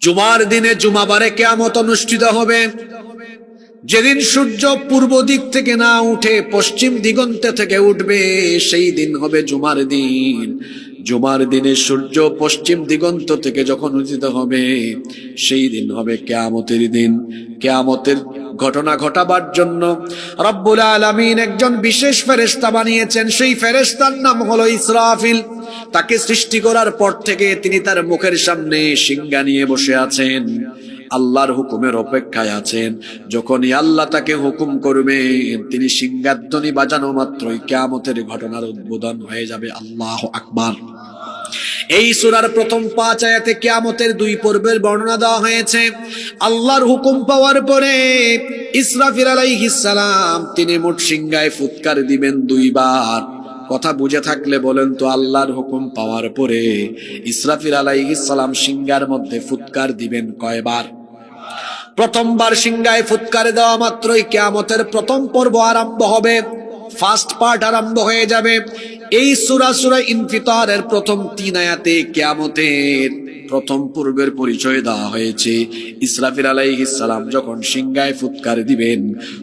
জুমার দিনে জুমাবারে কিয়ামত অনুষ্ঠিত হবে। যেদিন সূর্য পূর্ব দিক থেকে না উঠে পশ্চিম দিগন্তে থেকে উঠবে, সেই দিন হবে জুমার দিন। জুমার দিনে সূর্য পশ্চিম দিগন্ত থেকে যখন উদিত হবে, সেই দিন হবে কিয়ামতের দিন। কিয়ামতের ঘটনা ঘটাবার জন্য রব্বুল আলামিন একজন বিশেষ ফেরেশতা বানিয়েছেন। সেই ফেরেশতার নাম হলো ইসরাফিল। তাকে সৃষ্টি করার পর থেকে তিনি তার মুখের সামনে সিংহা নিয়ে বসে আছেন, আল্লাহর হুকুমের অপেক্ষায় আছেন। যখনই আল্লাহ তাকে হুকুম করবেন, তিনি সিংহাধ্বনি বাজানো মাত্রই কিয়ামতের ঘটনার উদ্বোধন হয়ে যাবে। আল্লাহু আকবার। এই সূরার প্রথম 5 আয়াতে কিয়ামতের 2 পর্বের বর্ণনা দেওয়া হয়েছে। আল্লাহর হুকুম পাওয়ার পরে ইসরাফিল আলাইহিস সালাম তিনি মোট সিংহায় ফুৎকার দিবেন 2 বার। কথা বুঝে থাকলে বলেন তো, আল্লাহর হুকুম পাওয়ার পরে ইসরাফিল আলাইহিস সালাম সিংহার মধ্যে ফুৎকার দিবেন কয়বার? প্রথমবার সিংহায় ফুৎকার দেওয়া মাত্রই কিয়ামতের প্রথম পর্ব আরম্ভ হবে, ফার্স্ট পার্ট আরম্ভ হয়ে যাবে। এই সূরা ইনফিতারের প্রথম 3 আয়াতে কিয়ামতের প্রথম পূর্বের পরিচয় দেওয়া হয়েছে। ইসরাফিল আলাইহিস সালাম যখন সিংহায় ফুৎকার দিবেন,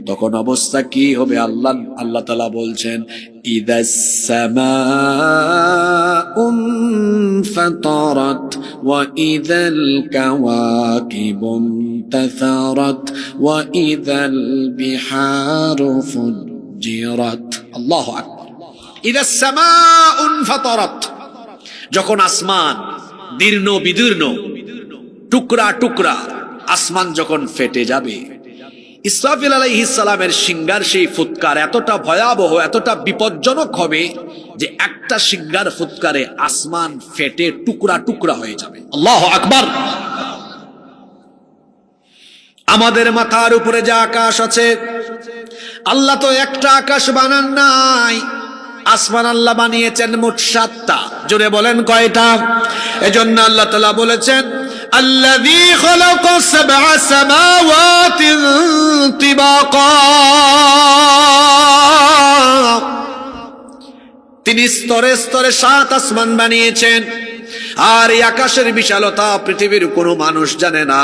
তখন অবস্থা কি হবে আল্লাহ তাআলা বলছেন, ইদাস সামাউন ফাতারাত ওয়া ইদাল কাওয়াকিবুন তাসারাত ওয়া ইদাল বিহারু ফুজ্জিরাত। আল্লাহু আকবার। ইদাস সামাউন ফাতারাত, যখন আসমান দীর্ণ বিদীর্ণ টুকরা টুকরা আসমান যখন ফেটে যাবে, ইসরাফিল আলাইহিস সালামের সিংহার সেই ফুৎকার এতটা ভয়াবহ, এতটা বিপজ্জনক হবে যে একটা সিংহার ফুৎকারে আসমান ফেটে টুকরা টুকরা হয়ে যাবে। আল্লাহু আকবার। আমাদের মাথার উপরে যে আকাশ আছে, আল্লাহ তো একটা আকাশ বানান নাই, আসমান আল্লাহ বানিয়েছেন মোট 7টা। জোরে বলেন কয়টা? এজন্য আল্লাহ তাআলা বলেছেন, আল্লাযী খালাকা সাবআ সামাওয়াতিন তিবাকা, তিনি স্তরে স্তরে 7 আসমান বানিয়েছেন। আর এই আকাশের বিশালতা পৃথিবীর কোনো মানুষ জানে না।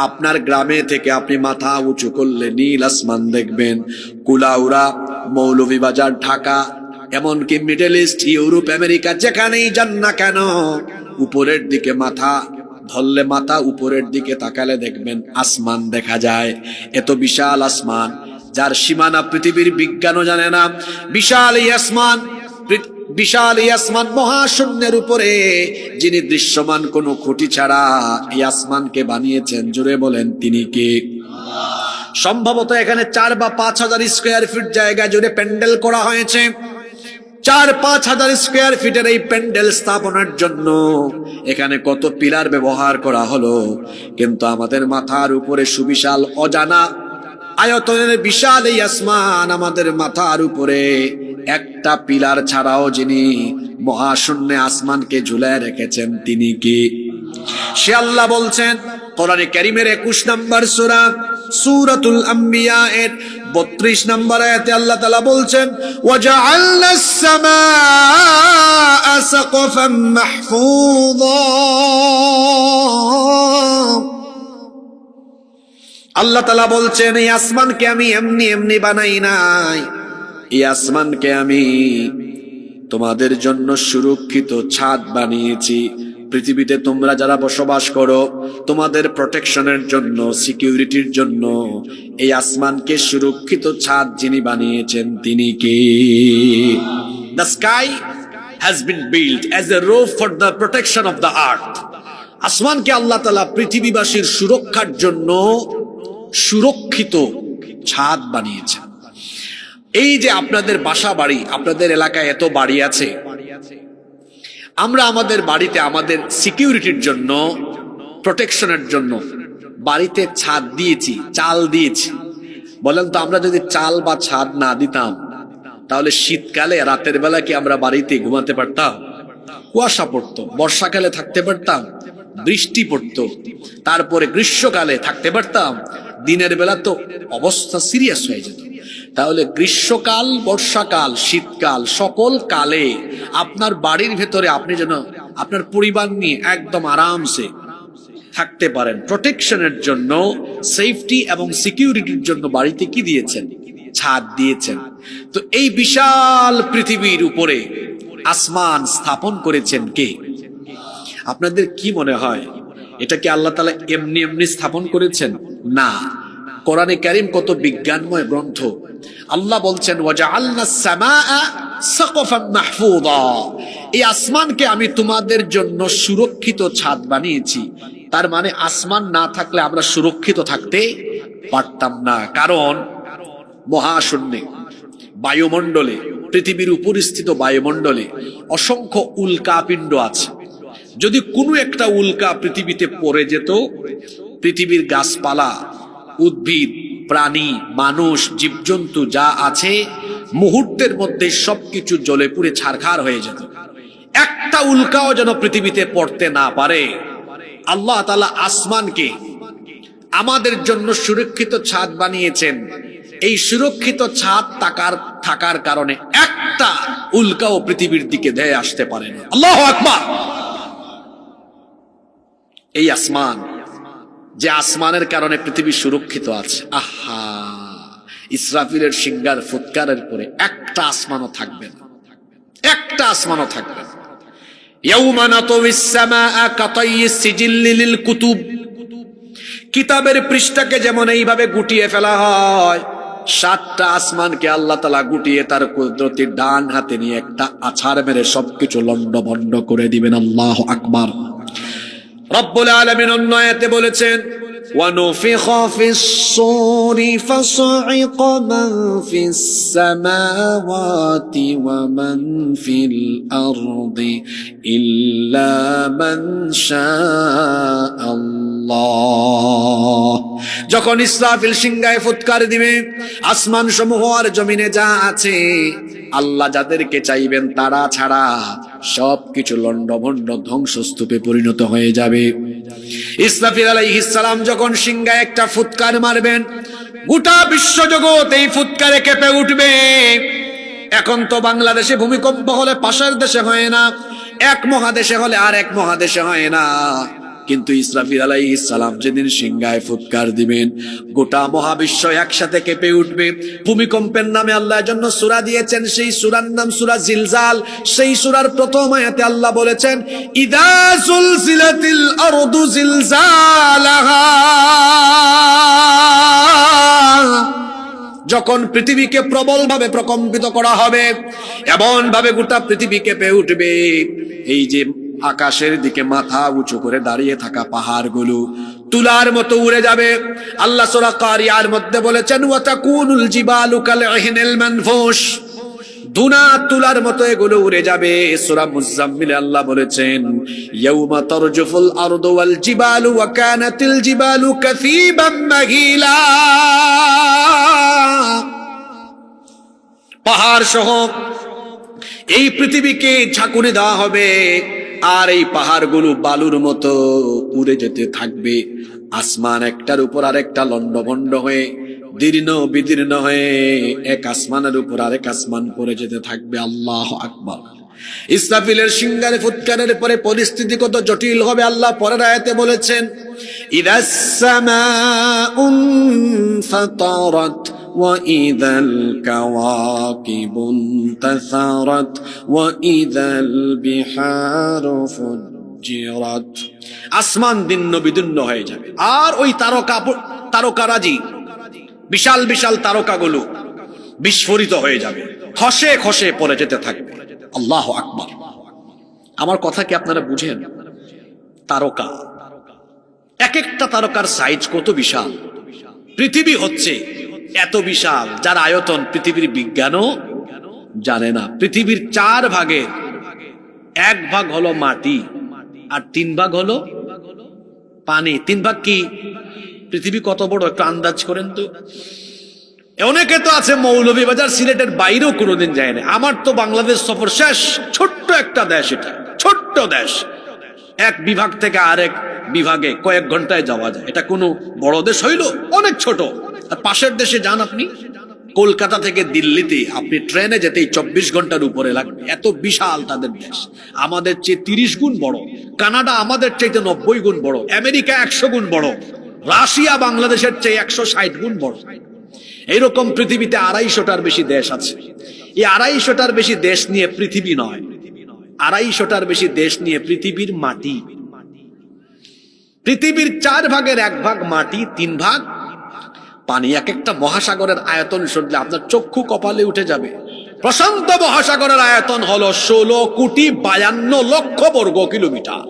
আপনার গ্রামে থেকে আপনি মাথা উঁচু করলে নীল আসমান দেখবেন। কুলাউড়া, মৌলভীবাজার, ঢাকা, এমনকি মিডল ইস্ট, ইউরোপ, আমেরিকা, যেখানেই যান না কেন, উপরের দিকে মাথা ধরলে, মাথা উপরের দিকে তাকালে দেখবেন আসমান দেখা যায়। এত বিশাল আসমান, যার সীমানা পৃথিবীর বিজ্ঞানও জানে না। বিশাল এই আসমান, বিশাল এই আসমান মহাশূন্যের উপরে যিনি দৃশ্যমান কোনো খুঁটি ছাড়া এই আসমানকে বানিয়েছেন, জুড়ে বলেন তিনি কে? সম্ভবত এখানে 4 বা 5 হাজার স্কয়ার ফিট জায়গা জুড়ে প্যান্ডেল করা হয়েছে। 4-5 হাজার স্কয়ার ফিটের এই প্যান্ডেল স্থাপনের জন্য এখানে কত পিলার ব্যবহার করা হলো। কিন্তু আমাদের মাথার উপরে সুবিশাল অজানা আয়তনের বিশাল এই আসমান, আমাদের মাথার উপরে একটা পিলার ছাড়াও যিনি মহাশূন্যে আসমানকে ঝুলায় রেখেছেন, তিনি কি? সে আল্লাহ বলছেন কোরআনে কারীমের 21 নম্বর সূরা সূরাতুল আম্বিয়া এর 32 নম্বর আয়াতে আল্লাহ তাআলা বলছেন, ওয়াজআলনাস সামাআ সাকফাম মাহফুযা। আল্লাহ তাআলা বলছেন, এই আসমানকে আমি এমনি এমনি বানাই নাই, এই আসমানকে আমি তোমাদের জন্য সুরক্ষিত ছাদ বানিয়েছি। পৃথিবীতে তোমরা যারা বসবাস করো, তোমাদের প্রোটেকশনের জন্য, সিকিউরিটির জন্য এই আসমানকে সুরক্ষিত ছাদ যিনি বানিয়েছেন, তিনি কে? The sky has been built as a roof for the protection of the earth. আসমানকে আল্লাহ তাআলা পৃথিবীবাসীর সুরক্ষার জন্য সুরক্ষিত ছাদ বানিয়েছেন। এই যে আপনাদের বাসা বাড়ি, আপনাদের এলাকায় এত বাড়ি আছে, আমরা আমাদের বাড়িতে আমাদের সিকিউরিটির জন্য, প্রোটেকশনের জন্য বাড়িতে ছাদ দিয়েছি, চাল দিয়েছি। বলেন তো, আমরা যদি চাল বা ছাদ না দিতাম, তাহলে শীতকালে রাতের বেলা কি আমরা বাড়িতে ঘুমাতে পারতাম? কুয়াশা পড়তো। বর্ষাকালে থাকতে পারতাম? বৃষ্টি পড়তো। তারপরে গ্রীষ্মকালে থাকতে পারতাম? দিনের বেলা তো অবস্থা সিরিয়াস হয়ে যেত। তাহলে গ্রীষ্মকাল, বর্ষাকাল, শীতকাল, সকল কালে আপনার বাড়ির ভেতরে আপনি যেন আপনার পরিবার নিয়ে একদম আরামসে থাকতে পারেন, প্রোটেকশনের জন্য, সেফটি এবং সিকিউরিটির জন্য বাড়িতে কি দিয়েছেন? ছাদ দিয়েছেন। তো এই বিশাল পৃথিবীর উপরে আসমান স্থাপন করেছেন কে? আপনাদের কি মনে হয় এটা কি আল্লাহ তাআলা এমনি এমনি স্থাপন করেছেন? না, কোরআনে কারীম কত বিজ্ঞানময় গ্রন্থ। আল্লাহ বলছেন ওয়াজআলনাস সামাআ সাকফান মাহফুযা, এই আসমানকে আমি তোমাদের জন্য সুরক্ষিত ছাদ বানিয়েছি। তার মানে আসমান না থাকলে আমরা সুরক্ষিত থাকতে পারতাম না। কারণ মহাশূন্যে, বায়ুমণ্ডলে, পৃথিবীর উপরিস্থিত বায়ুমণ্ডলে অসংখ্য উল্কাপিণ্ড আছে। যদি কোনো একটা উল্কা পৃথিবীতে পড়ে যেত, পৃথিবীর গাছপালা, উদ্ভিদ, প্রাণী, মানুষ, জীবজন্তু যা আছে মুহূর্তের মধ্যে সবকিছু জ্বলে পুড়ে ছারখার হয়ে যেত। একটা উল্কাও যেন পৃথিবীতে পড়তে না পারে। আল্লাহ তাআলা আসমানকে আমাদের জন্য সুরক্ষিত ছাদ বানিয়েছেন। এই সুরক্ষিত ছাদ থাকার কারণে একটা উল্কাও পৃথিবীর দিকে ধেয়ে আসতে পারে না। আল্লাহু আকবার। এই আসমান, যে আসমানের কারণে পৃথিবী সুরক্ষিত আছে, আহা, ইসরাফিলের সিংহার ফুৎকারের পরে একটা আসমানও থাকবে না, একটা আসমানও থাকবে না। ইয়াউমা নাতাউইস সামাআ কাতাইয়িস সিজিল্লি লিল কুতুব, কিতাবের পৃষ্ঠাকে যেমন এইভাবে গুটিয়ে ফেলা হয়, সাতটা আসমানকে আল্লাহ তাআলা গুটিয়ে তার কুদরতি ডান হাতে নিয়ে একটা আছাড় মেরে সবকিছু লন্ডভন্ড করে দিবেন। আল্লাহু আকবার। রব্বুল আলামিন অন্য আয়াতে বলেছেন وَنُفِخَ فِي الصُّورِ فَصَعِقَ مَن فِي السَّمَاوَاتِ وَمَن فِي الْأَرْضِ إِلَّا مَن شَاءَ اللَّهُ। যখন ইসরাফিল সিংহায় ফুৎকার দিবে, আসমান সমূহ আর জমিনে যা আছে, আল্লাহ যাদেরকে চাইবেন তারা ছাড়া সবকিছু লন্ডভন্ড ধ্বংসস্তূপে পরিণত হয়ে যাবে। ইসরাফিল আলাইহিস সালাম যখন সিংহায় একটা ফুৎকার মারবেন, গোটা বিশ্বজগৎ এই ফুৎকারে কেঁপে উঠবে। এখন তো বাংলাদেশে ভূমিকম্প হলে পাশের দেশে হয় না, এক মহাদেশে হলে আর এক মহাদেশে হয় না, কিন্তু ইসরাফিল আলাইহিস সালাম যেদিন সিংহায় ফুৎকার দিবেন, গোটা মহাবিশ্ব একসাথে কেঁপে উঠবে। ভূমিকম্পের নামে আল্লাহর জন্য সূরা দিয়েছেন, সেই সূরার নাম সূরা জিলজাল। সেই সূরার প্রথম আয়াতে আল্লাহ বলেছেন ইদা যুলজিলাতিল আরদু জিলজালাহা, যখন পৃথিবীকে প্রবলভাবে প্রকম্পিত করা হবে, এমন ভাবে গোটা পৃথিবী কেঁপে উঠবে, এই যে আকাশের দিকে মাথা উঁচু করে দাঁড়িয়ে থাকা পাহাড়গুলো তুলার মতো উড়ে যাবে। আল্লাহ সূরা কারিয়ার মধ্যে বলেছেন ওয়াতাকুনুল জিবালু কালইহনিল মানফুশ, দুনা তুলার মতো এগুলো উড়ে যাবে। সূরা মুজাম্মিলে আল্লাহ বলেছেন ইয়াউমা তারজুফুল আরদু ওয়াল জিবালু ওয়া কানাতিল জিবালু কাসীবাম মাহিলা, পাহাড় সহ এই পৃথিবীকে ঝাঁকুনি দেওয়া হবে, আর এই পাহাড়গুলো বালুর মতো উড়ে যেতে থাকবে। আসমান একটার উপর আরেকটা লন্ডভন্ড হয়ে, দীর্ণ বিদীর্ণ হয়ে এক আসমানের উপর আরেক আসমান পড়ে যেতে থাকবে। আল্লাহু আকবার। ইসরাফিলের সিংহারে ফুৎকারের পরে পরিস্থিতি কত জটিল হবে আল্লাহ পরের আয়াতে বলেছেন ইদাস সামাউন ফাতারাত وَإِذَا الْكَوَاكِبُ انتَثَرَتْ وَإِذَا الْبِحَارُ فُجِّرَتْ। আসমান দিন্ন বিদীর্ণ হয়ে যাবে, আর ওই তারকারাজি, বিশাল বিশাল তারকাগুলো বিস্ফোরিত হয়ে যাবে, খসে খসে পড়ে যেতে থাকবে। আল্লাহু আকবার। আমার কথা কি আপনারা বুঝেন? তারকা, এক একটা তারকার সাইজ কত বিশাল। পৃথিবী হচ্ছে এত বিশাল, যার আয়তন পৃথিবীর বিজ্ঞানও জানে না। পৃথিবীর 4 ভাগের 1 ভাগ হলো মাটি, আর 3 ভাগ হলো পানি। 3 ভাগ কি? পৃথিবী কত বড় একটু আন্দাজ করেন তো। অনেকে তো আছে মৌলভীবাজার, সিলেটের বাইরেও কোনোদিন যায় না। আমার তো বাংলাদেশ সফর শেষ। ছোট্ট একটা দেশ, এটা ছোট্ট দেশ, এক বিভাগ থেকে আরেক বিভাগে কয়েক ঘন্টায় যাওয়া যায়। এটা কোনো বড় দেশ হইল? অনেক ছোট। আর পাশের দেশে যান আপনি, কলকাতা থেকে দিল্লিতে আপনি ট্রেনে যেতেই 24 ঘন্টার উপরে লাগবে, এত বিশাল তাদের দেশ। আমাদের চেয়ে 30 গুণ বড়, কানাডা আমাদের চাইতে 90 গুণ বড়, আমেরিকা 100 গুণ বড়, রাশিয়া বাংলাদেশের চেয়ে 160 গুণ বড়। এইরকম পৃথিবীতে 250টার বেশি দেশ আছে। এই 250টার বেশি দেশ নিয়ে পৃথিবী নয়, 250টার বেশি দেশ নিয়ে পৃথিবীর মাটি। পৃথিবীর 4 ভাগের 1 ভাগ মাটি, 3 ভাগ পানি। এক একটা মহাসাগরের আয়তন শুনলে আপনার চক্ষু কপালে উঠে যাবে। প্রশান্ত মহাসাগরের আয়তন হলো 16,52,00,000 বর্গ কিলোমিটার।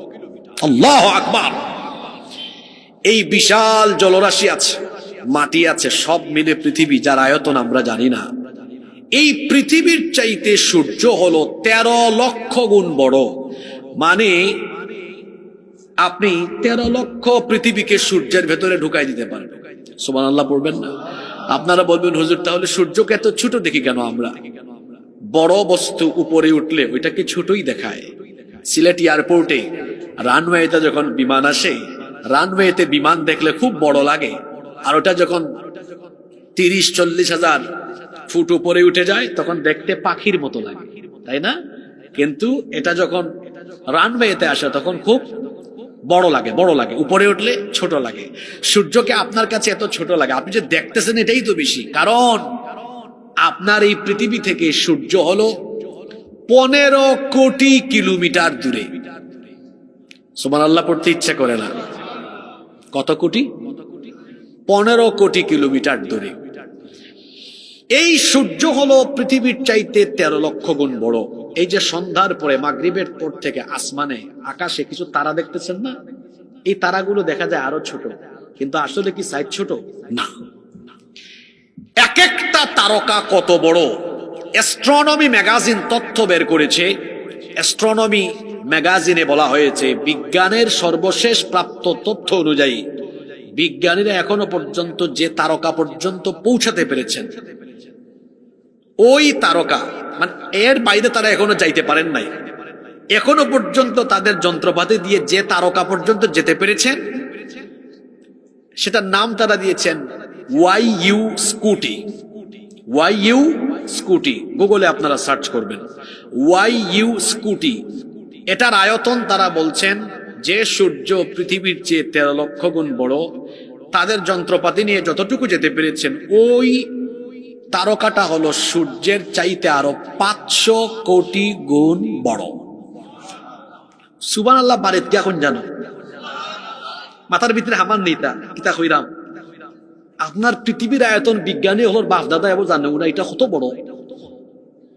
আল্লাহু আকবার। এই বিশাল জলরাশি আছে, মাটি আছে, সব মিলে পৃথিবী, যার আয়তন আমরা জানি না। এই পৃথিবীর চাইতে সূর্য হলো 13 লক্ষ গুণ বড়। মানে আপনি 13 লক্ষ পৃথিবীকে সূর্যের ভেতরে ঢুকাই দিতে পারবেন। সুবহানাল্লাহ পড়বেন না? আপনারা বলবেন হুজুর তাহলে সূর্যকে এত ছোট দেখি কেন আমরা? বড় বস্তু উপরে উঠলে ওইটাকে ছোটই দেখায়। সিলেট এয়ারপোর্টে রানওয়েতে যখন বিমান আসে, রানওয়েতে বিমান দেখলে খুব বড় লাগে, আর ওটা যখন 30-40 হাজার ফুট উপরে উঠে যায় তখন দেখতে পাখির মতো লাগে, তাই না? কিন্তু এটা যখন রানওয়েতে আসে তখন খুব বড় লাগে, বড় লাগে, উপরে উঠলে ছোট লাগে। সূর্যকে আপনার কাছে এত ছোট লাগে, আপনি যে দেখতেছেন এটাই তো বেশি, কারণ আপনার এই পৃথিবী থেকে সূর্য হলো 15 কোটি কিলোমিটার দূরে। সুবহানাল্লাহ পড়তে ইচ্ছা করে না? কত কোটি? 15 কোটি কিলোমিটার দূরে। এই সূর্য হলো পৃথিবীর চাইতে 13 লক্ষ গুণ বড়। এই যে সন্ধ্যার পরে মাগরিবের পর থেকে আসমানে আকাশে কিছু তারা দেখতেছেন না, এই তারাগুলো দেখা যায় আরো ছোট, কিন্তু আসলে কি সাইজ ছোট না। এক একটা তারকা কত বড়! অ্যাস্ট্রোনমি ম্যাগাজিন তথ্য বের করেছে। অ্যাস্ট্রোনমি ম্যাগাজিনে বলা হয়েছে বিজ্ঞানের সর্বশেষ প্রাপ্ত তথ্য অনুযায়ী বিজ্ঞানীরা এখনো পর্যন্ত যে তারকা পর্যন্ত পৌঁছাতে পেরেছেন, ওই তারকা মানে এর বাইরে তারা এখনো যাইতে পারেন নাই। এখনো পর্যন্ত তাদের যন্ত্রপাতি দিয়ে যে তারকা পর্যন্ত যেতে পেরেছেন সেটার নাম তারা দিয়েছেন YU স্কুটি। YU স্কুটি গুগলে আপনারা সার্চ করবেন, YU স্কুটি। এটার আয়তন তারা বলছেন যে সূর্য পৃথিবীর চেয়ে 13 লক্ষ গুণ বড়, তাদের যন্ত্রপাতি নিয়ে যতটুকু যেতে পেরেছেন ওই তারকাটা হলো সূর্যের চাইতে আরো 500 কোটি গুণ বড়। সুবহানাল্লাহ বারেত কি এখন জানো? মাথার ভিতরে হামান নেই তা কিতা কইরাম। আপনার পৃথিবীর আয়তন বিজ্ঞানী হলো বাপ দাদা এবং জানে না এটা কত বড়।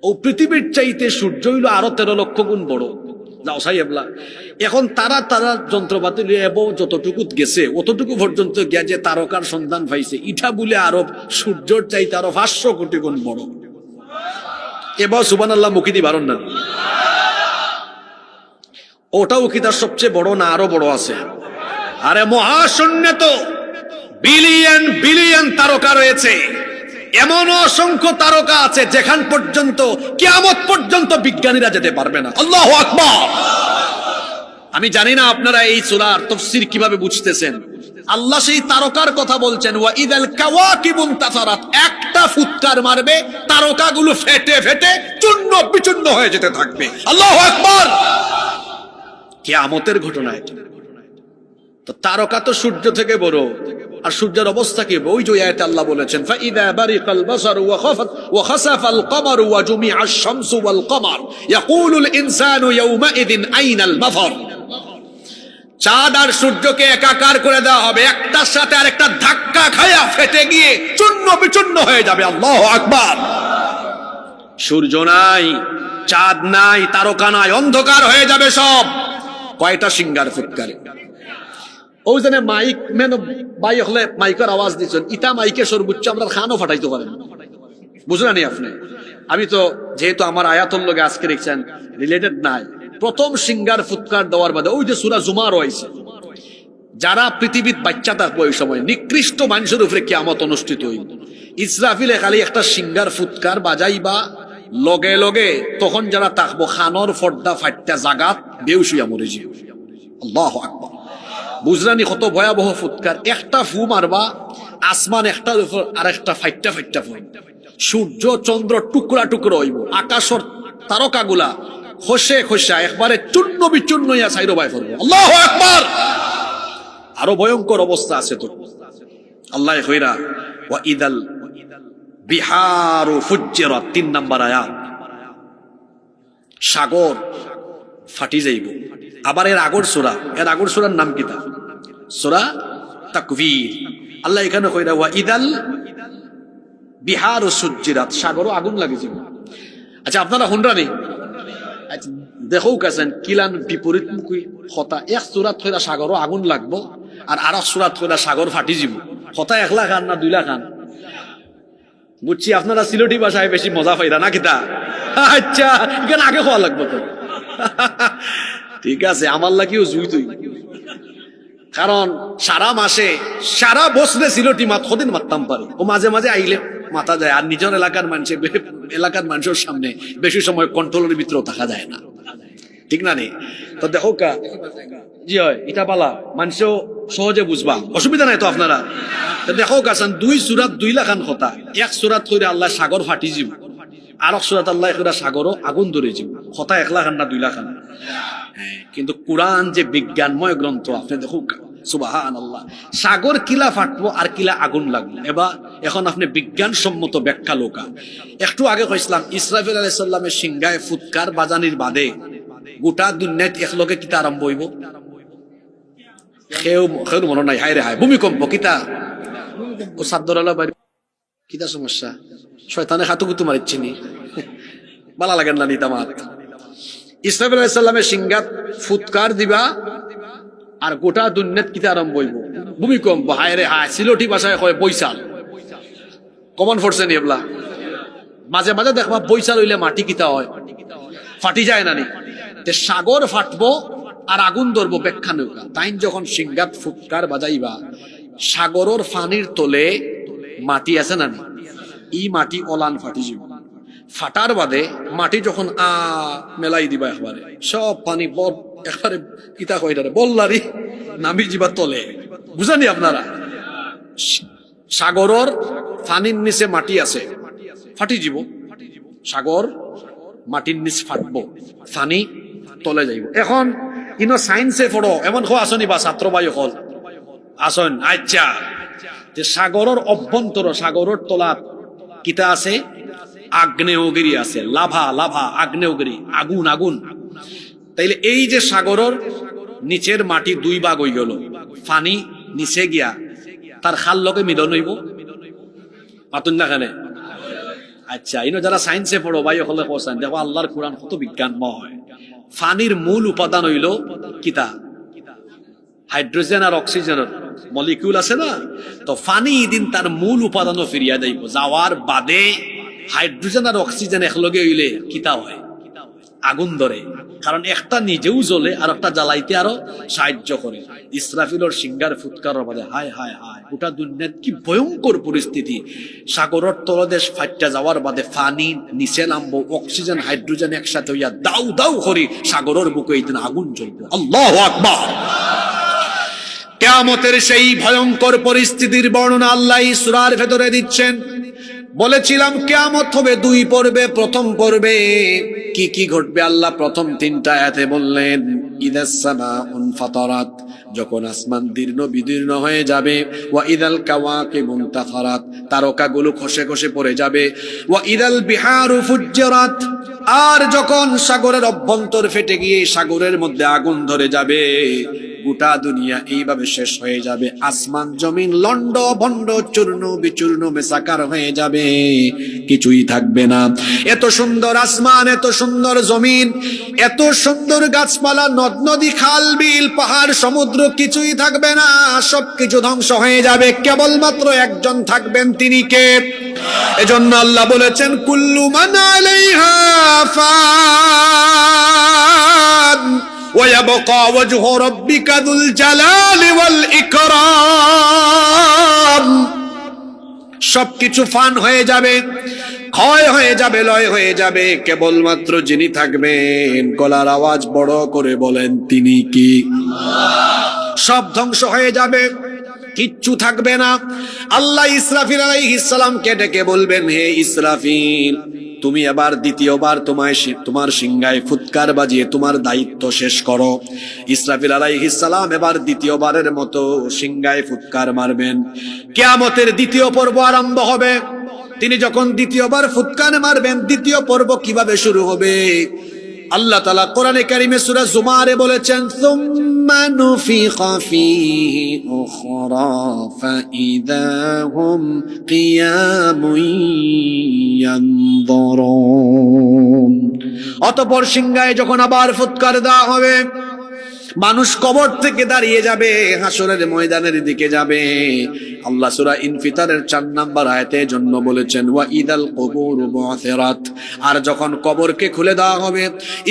ও পৃথিবীর চাইতে সূর্য হইল আরো 13 লক্ষ গুণ বড়। এখন তারা যন্ত্রপাতি এবং যতটুকু গেছে অতটুকু পর্যন্ত গিয়া যে তারকার সন্ধান পাইছে ইটা বলে আরো সূর্যর চাইতে আরো 500 কোটি গুণ বড়। এবার সুবহানাল্লাহ মুখি দি বারণ না, ওটাও কি তার সবচেয়ে বড় না আরো বড় আছে? আরে মহাশূন্যে তো বিলিয়ন বিলিয়ন তারকা রয়েছে, এমন অসংখ্য তারকা আছে যেখান পর্যন্ত কিয়ামত পর্যন্ত বিজ্ঞানীরা যেতে পারবে না। আল্লাহু আকবার। আমি জানি না আপনারা এই সূরার তাফসীর কিভাবে বুঝতেছেন। আল্লাহ সেই তারকার কথা বলছেন, ওয়া ইদাল কাওয়াকিবুন তাসারাত, একটা ফুৎকার মারবে তারকাগুলো ফেটে ফেটে চূর্ণ বিচূর্ণ হয়ে যেতে থাকবে। আল্লাহু আকবার। কিয়ামতের ঘটনা এটা। তো তারকা তো সূর্য থেকে বড়, আর সূর্যের অবস্থা কি? ওই যে আয়াতে আল্লাহ বলেছেন ফাইদা বারিকাল বাসারু ওয়া খাসাফাল কমারু ওয়া জুমিআশ শামসু ওয়াল কমার ইয়াকুলুল ইনসানু ইয়াউমাইযিন আইনাল মাফার। চাঁদ আর সূর্যকে একাকার করে দেওয়া হবে, একটার সাথে আরেকটা ধাক্কা খায়া ফেটে গিয়ে চূর্ণ বিচূর্ণ হয়ে যাবে। আল্লাহু আকবার। সূর্য নাই, চাঁদ নাই, তারকা নাই, অন্ধকার হয়ে যাবে সব। কয়টা সিঙ্গার ফুৎকারে ওই জন্য মাইক মেন বাই হলে মাইকের আওয়াজ দিচ্ছেন, ইটা মাইকে সর্বোচ্চ আমরা খানও ফাটাইতে পারেন, বুঝলেন আপনি? আমি তো যেহেতু আমার আয়াতুল লগে আজকে দেখছেন রিলেটেড নাই, প্রথম সিঙ্গার ফুৎকার দেওয়ার বাদে ওই যে সূরা জুমার রয়েছে, যারা পৃথিবীর বাচ্চা থাকবে ওই সময় নিকৃষ্ট মানুষের উপরে কিয়ামত অনুষ্ঠিত হইব। ইসরাফিলে খালি একটা সিঙ্গার ফুৎকার বাজাইবা, লগে লগে তখন যারা থাকবো খানর ফর্দা ফাটটা জাগাত বেউসুয়া মরে যাবে। আল্লাহু আকবার। বুঝরানি কত ভয়াবহ ফুৎকার। একটা ফু মারবা আসমান একটার উপর আর একটা ফাইটটা ফাইটটা পড়বে। সূর্য চন্দ্র টুকরা টুকরো হইব, আকাশর তারকাগুলা খসে খসা একবারে চূর্ণ বিচূর্ণ হইয়া ছাইরো বাই পড়বো। আল্লাহু আকবার। আরো ভয়ঙ্কর অবস্থা আছে তো। আল্লাহ কইরা ওয়া ইদাল বিহারু ফুজ্জিরাত, 3 নাম্বার আয়াত। সাগর ফাটি যাইব। আবার এর আগর সূরার নাম কিতা? সূরা তাকবীর। আল্লাহ এখানে কইরা ওয়া ইদাল বিহারু সুজ্জিরাত, সাগরও আগুন লাগে যাবে। আচ্ছা আপনারা হুনরা নেই দেখো কাছেন কিলান বিপরীতমুখী কথা। এক সূরাত কইরা সাগরও আগুন লাগবো, আর আরেক সূরাত কইরা সাগর ফাটি যাব। কথা 1 লাখ না 2 লাখ? বুঝছি আপনারা সিলেটি ভাষায় বেশি মজা পাইরা না কিতা? আচ্ছা এখানে আগে খাওয়া লাগবে তো। ঠিক আছে, আমার লাগিও জুই তুই, কারণ সারা মাসে সারা বছরে সিলেটি মাত কদিন মারতাম পারি, ও মাঝে মাঝে আইলে মাথা যায়। আর নিজের এলাকার মানুষের সামনে বেশি সময় কন্ট্রোলের ভিতরেও থাকা যায় না, ঠিক না নে? তো দেখো কা জি হয় ইটা পালা মানুষও সহজে বুঝবা, অসুবিধা নাই তো আপনারা। দেখো কাছেন 2 সূরাত 2 লাখান কথা। 1 সূরাত কইরা আল্লাহ সাগর ফাটি যাব, আর 1 সূরাত আল্লাহ কইরা সাগরও আগুন ধরে যাব। কথা 1 লাখ না 2 লাখ? হ্যাঁ, কিন্তু কোরআন যে বিজ্ঞানময় গ্রন্থ, আপনি দেখো সুবহানাল্লাহ, সাগর কিলা ফাটবো আর কিলা আগুন লাগলো। এখন আপনি বিজ্ঞানসম্মত ব্যাখ্যা লোকা। একটু আগে কইছিলাম ইসরাফিল আলাইহিস সালামের সিংহায় ফুৎকার বাজানির বাদে গোটা দুনিয়াত একলগে কিতা আরম্ভ হইব? কেউ মনে নাই? হায় রে হায়, ভূমিকম্প। কিতা ও সাদ্দরালা বাড়ি কিতা সমস্যা? শয়তানে হাতুকুতু মারিচ্ছিনি, ভালো লাগেন না নিতামাত। ইসরাফিল আলাইহিস সালামের সিংহাত ফুৎকার দিবা আর গোটা দুনিয়াত কিতা আরম্ভ হইব? ভূমিকম্প। হায় রে হায়, সিলেটি ভাষায় কয় বৈশাল। কমন ফোর্সে নি এবলা? মাঝে মাঝে দেখবা বৈশাল হইলে মাটি কিতা হয়? ফাটি যায় না নি? সাগর ফাটবো আর আগুন ধরবো ব্যাখ্যা নৌকা। তাই যখন সিংহাত ফুৎকার বাজাইবা, সাগরের পানির তলে মাটি আছে না নি? এই মাটি অলান ফাটি যাব। ফাটার বাদে মাটি যখন মেলাই দিবা একবারে, সব পানি একবারে কিতা কয় বল্লারি নামি যাবা তলে। বুঝানি আপনারা? সাগরের পানির নিচে মাটি আছে, ফাটি যাব। সাগর মাটির নিচ ফাটবো, পানি তলে যাইব। এখন ইনো সায়েন্সে পড়ো এমন আসনি বা ছাত্র বায়ু হল আসন। আচ্ছা, যে সাগরের অভ্যন্তর, সাগরের তলাত কিতা আছে? আগ্নেয়গিরি আছে। লাভা আগ্নেয়গিরি, আগুন। তাইলে এই যে সাগরের নিচের মাটি 2 ভাগ হয়ে গেল, পানি নিচে গিয়া তার খাল লগে মিলন হইব। পাতুন না খানে? আচ্ছা, ইনো যারা সায়েন্সে পড়ো ভাই হলে কোসান, দেখো আল্লাহর কোরআন কত বিজ্ঞানময়। পানির মূল উপাদান হইল কিতা? হাইড্রোজেন আর অক্সিজেনের মলিকিউল আছে না? তো পানি দিন তার মূল উপাদানও ফিরিয়া যাইব। যাওয়ার বাদে হাইড্রোজেন আর অক্সিজেন একলগে হইলে কিতা হয়? আগুন ধরে। কারণ একটা নিজেও জ্বলে আর একটা জ্বালাইতে আরো সাহায্য করে। ইসরাফিলর সিংহার ফুৎকারের বাদে হায় হায় হায়, গোটা দুনিয়ার কি ভয়ঙ্কর পরিস্থিতি। সাগরের তলদেশ ফাইটটা যাওয়ার বাদে পানি নিচে নামবো, অক্সিজেন হাইড্রোজেন একসাথে হইয়া দাউ দাউ করি সাগরের বুকে এই দিন আগুন জ্বলবো। আল্লাহু আকবার। কিয়ামতের সেই ভয়ঙ্কর পরিস্থিতির বর্ণনা আল্লাহ সূরার ভেতরে দিচ্ছেন। বলেছিলাম কিয়ামত হবে 2 পর্বে। প্রথম পর্বে কি কি ঘটবে আল্লাহ প্রথম 3টা আয়াতে বললেন। ইদাস সামাউন ফাতারাত, যখন আসমান দীর্ণ বিদীর্ণ হয়ে যাবে। ওয়া ইদাল কাওয়াকিবুন তাফারাত, তারকাগুলো খসে খসে পড়ে যাবে। ওয়া ইদাল বিহারু ফুজ্জিরাত, আর যখন সাগরের অভ্যন্তর ফেটে গিয়ে সাগরের মধ্যে আগুন ধরে যাবে। গোটা দুনিয়া এইভাবে শেষ হয়ে যাবে। আসমান জমিন লন্ড ভন্ড চূর্ণ বিচূর্ণ মেসাকার হয়ে যাবে, কিছুই থাকবে না। এত সুন্দর আসমান, এত সুন্দর জমিন, এত সুন্দর গাছপালা, নদ নদী, খাল বিল, পাহাড় সমুদ্র, কিছুই থাকবে না। সবকিছু ধ্বংস হয়ে যাবে, কেবলমাত্র একজন থাকবেন, তিনি কে? এজন্য আল্লাহ বলেছেন কুল্লু মান আলাইহা ফান ويبقى وجه ربك ذو الجلال والإكرام। সবকিছু ফান হয়ে যাবে, ক্ষয় হয়ে যাবে, লয় হয়ে যাবে, কেবলমাত্র যিনি থাকবেন। গলার আওয়াজ বড় করে বলেন, তিনি কি? সব ধ্বংস হয়ে যাবে, কিচ্ছু থাকবে না। আল্লাহ ইসরাফিল আলাইহিস সালামকে ডেকে বলবেন, হে ইসরাফিল, তুমি এবার দ্বিতীয়বার তোমার সিংহায় ফুৎকার বাজিয়ে তোমার দায়িত্ব শেষ করো। ইসরাফিল আলাইহিস সালাম এবার দ্বিতীয়বারের মতো সিংহায় ফুৎকার মারবেন। কিয়ামতের দ্বিতীয় পর্ব আরম্ভ হবে। তিনি যখন দ্বিতীয়বার ফুৎকার মারবেন, দ্বিতীয় পর্ব কিভাবে শুরু হবে? আল্লাহ তাআলা কোরআনে কারিমে সূরা জুমারে বলেছেন, সুম্মা নুফিখা ফীহি উখরা ফাইযা হুম কিয়ামুন ইয়ানযুরুন। অতঃপর সিংহায় যখন আবার ফুৎকার দেওয়া হবে, মানুষ কবর থেকে দাঁড়িয়ে যাবে, হাসরের ময়দানের দিকে যাবে। আল্লাহ সূরা ইনফিতারের 4 নম্বর আয়াতে জন্য বলেছেন, ওয়া ইদাল কুবুর বু'থিরাত। আর যখন কবরকে খুলে দেওয়া হবে,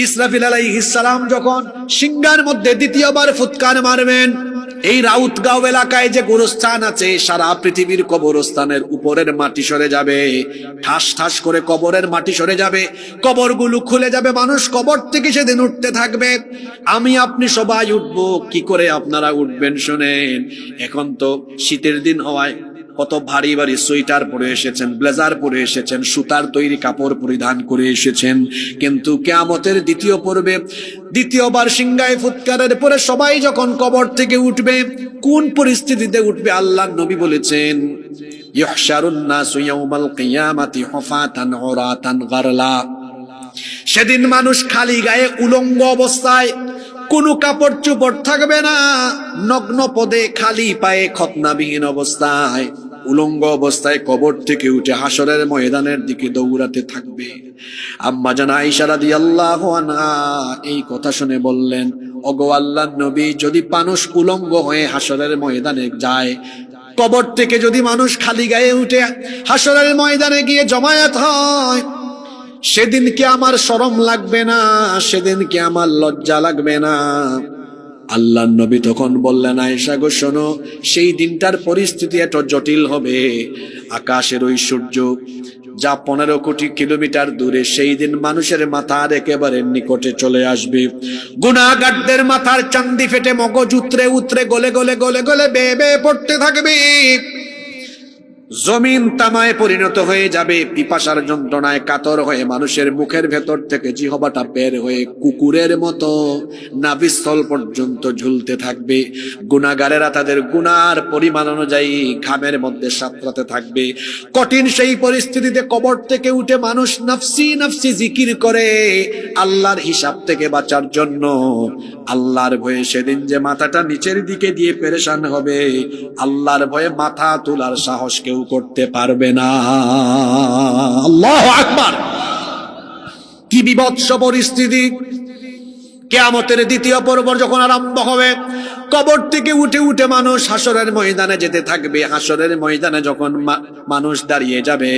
ইসরাফিল আলাইহিস সালাম যখন সিংহার মধ্যে দ্বিতীয়বার ফুৎকার মারবেন, এই রাউতগাঁও এলাকায় যে গোরস্থান আছে, সারা পৃথিবীর কবরস্থানের উপরের মাটি সরে যাবে, ঠাস ঠাস করে কবরের মাটি সরে যাবে, কবরগুলো খুলে যাবে, মানুষ কবর থেকে সেদিন উঠতে থাকবে। আমি আপনি সবাই উঠবো। কি করে আপনারা উঠবেন শুনেন। এখন তো শীতের দিন হওয়ায় কত ভারী ভারী সোয়েটার পরে এসেছেন, ব্লেজার পরে এসেছেন, সুতার তৈরি কাপড় পরিধান করে এসেছেন, কিন্তু কিয়ামতের দ্বিতীয় পর্বে দ্বিতীয়বার সিংহায় ফুৎকারের পরে সবাই যখন কবর থেকে উঠবে, কোন পরিস্থিতিতে উঠবে? আল্লাহর নবী বলেছেন, ইহশারুন নাসু ইয়াউমাল কিয়ামাতি হুফাতান উরাতান গারলা। সেদিন মানুষ খালি গায়ে উলঙ্গ অবস্থায়, কোনো কাপড় চোপড় থাকবে না, নগ্ন পদে খালি পায়ে খতনাবিহীন অবস্থায়, উলঙ্গ অবস্থায় কবর থেকে উঠে হাসরের ময়দানের দিকে দৌড়াতে থাকবে। আম্মা জান আয়েশা রাদিয়াল্লাহু আনহা এই কথা শুনে বললেন, ওগো আল্লাহর নবী, যদি মানুষ উলঙ্গ হয়ে হাসরের ময়দানে যায়, কবর থেকে যদি মানুষ খালি গায়ে উঠে হাসরের ময়দানে গিয়ে জমায়েত হয়, সেদিন কি আমার শরম লাগবে না? সেদিন কি আমার লজ্জা লাগবে না? আল্লাহর নবী তখন বললেন, আয়েশা গো শোনো, সেই দিনটার পরিস্থিতি এত জটিল হবে, আকাশের ওই সূর্য যা 15 কোটি কিলোমিটার দূরে, সেই দিন মানুষের মাথার একেবারে নিকটে চলে আসবে। গুনাহগারদের মাথার চান্দি ফেটে মগজ উতরে উতরে গলে গলে গলে গলে বেয়ে বেয়ে পড়তে থাকবে। জমিন তামায় পরিণত হয়ে যাবে। পিপাসার যন্ত্রণায় কাতর হয়ে মানুষের মুখের ভেতর থেকে জিহ্বাটা বের হয়ে কুকুরের মতো নাভিস্থল পর্যন্ত ঝুলতে থাকবে। গুনাহগারেরা তাদের গুনার পরিমাণ অনুযায়ী ঘামের মধ্যে সাঁতরাতে থাকবে। কঠিন সেই পরিস্থিতিতে কবর থেকে উঠে মানুষ নফসি নফসি জিকির করে আল্লাহর হিসাব থেকে বাঁচার জন্য। আল্লাহর ভয়ে সেদিন যে মাথাটা নিচের দিকে দিয়ে পেরেশান হবে, আল্লাহর ভয়ে মাথা তোলার সাহস কেউ করতে পারবে না। আল্লাহু আকবার! কি বিভৎস পরিস্থিতি! কিয়ামতের দ্বিতীয় পর্ব যখন আরম্ভ হবে, কবর থেকে উঠে উঠে মানুষ হাসরের ময়দানে যেতে থাকবে। হাসরের ময়দানে যখন মানুষ দাঁড়িয়ে যাবে,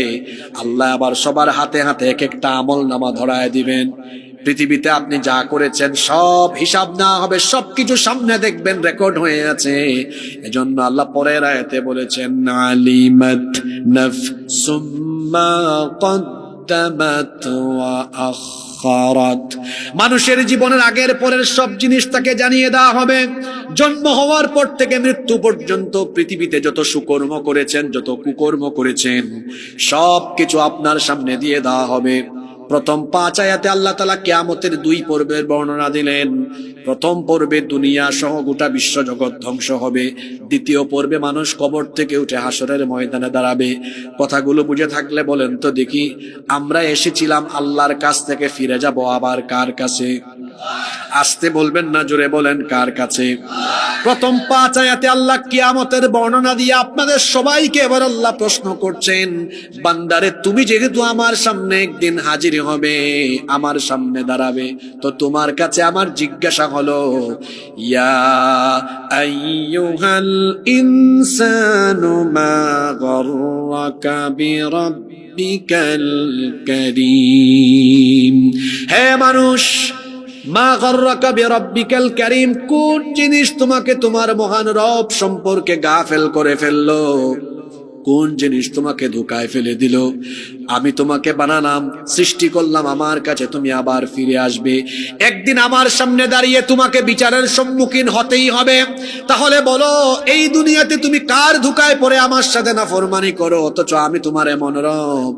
আল্লাহ আবার সবার হাতে হাতে এক একটা আমলনামা ধরায় দিবেন। পৃথিবীতে আপনি যা করেছেন সব হিসাব না হবে, সবকিছু সামনে দেখবেন, রেকর্ড হয়ে আছে। এজন্য আল্লাহ পরের আয়াতে বলেছেন, আলিমাত নাফসুম মা কদ্দামাত ওয়া আখারাত। মানুষের জীবনের আগের পরের সব জিনিস তাকে জানিয়ে দেওয়া হবে। জন্ম হওয়ার পর থেকে মৃত্যু পর্যন্ত পৃথিবীতে যত সুকর্ম করেছেন, যত কুকর্ম করেছেন, সবকিছু আপনার সামনে দিয়ে দেওয়া হবে। প্রথম 5 আয়াতে আল্লাহ তাআলা কিয়ামতের 2 পর্বের বর্ণনা দিলেন। প্রথম পর্বে দুনিয়া সহ গোটা বিশ্ব জগৎ ধ্বংস হবে। দ্বিতীয় পর্বে মানুষ কবর থেকে উঠে হাসরের ময়দানে দাঁড়াবে। কথাগুলো বুঝে থাকলে বলেন তো দেখি, আমরা এসেছিলাম আল্লাহর কাছ থেকে, ফিরে যাব আবার কার কাছে? আসতে বলবেন না, জোরে বলেন, কার কাছে? প্রথম 5 আয়াতে আল্লাহ কিয়ামতের বর্ণনা দিয়ে আপনাদের সবাইকে এবার আল্লাহ প্রশ্ন করছেন, বান্দারে তুমি যেহেতু আমার সামনে একদিন হাজির হবে, আমার সামনে দাঁড়াবে, তো তোমার কাছে আমার জিজ্ঞাসা হলো, ইয়া আইয়ুহাল ইনসানু মা গররাকা বিরাব্বিকাল কারীম। হে মানুষ, মা গররাকা বিরাব্বিকাল কারীম, কোন জিনিস তোমাকে তোমার মহান রব সম্পর্কে গাফেল করে ফেললো? কোন জিনিস তোমাকে ধোঁকায় ফেলে দিল? আমি তোমাকে বানালাম, সৃষ্টি করলাম আমার কাছে, তুমি আবার ফিরে আসবে। একদিন আমার সামনে দাঁড়িয়ে তোমাকে বিচারের সম্মুখীন হতেই হবে। তাহলে বলো, এই দুনিয়াতে তুমি কার ধোঁকায় পড়ে আমার সাথে নাফরমানি করো, অথচ আমি তোমার এমন রব?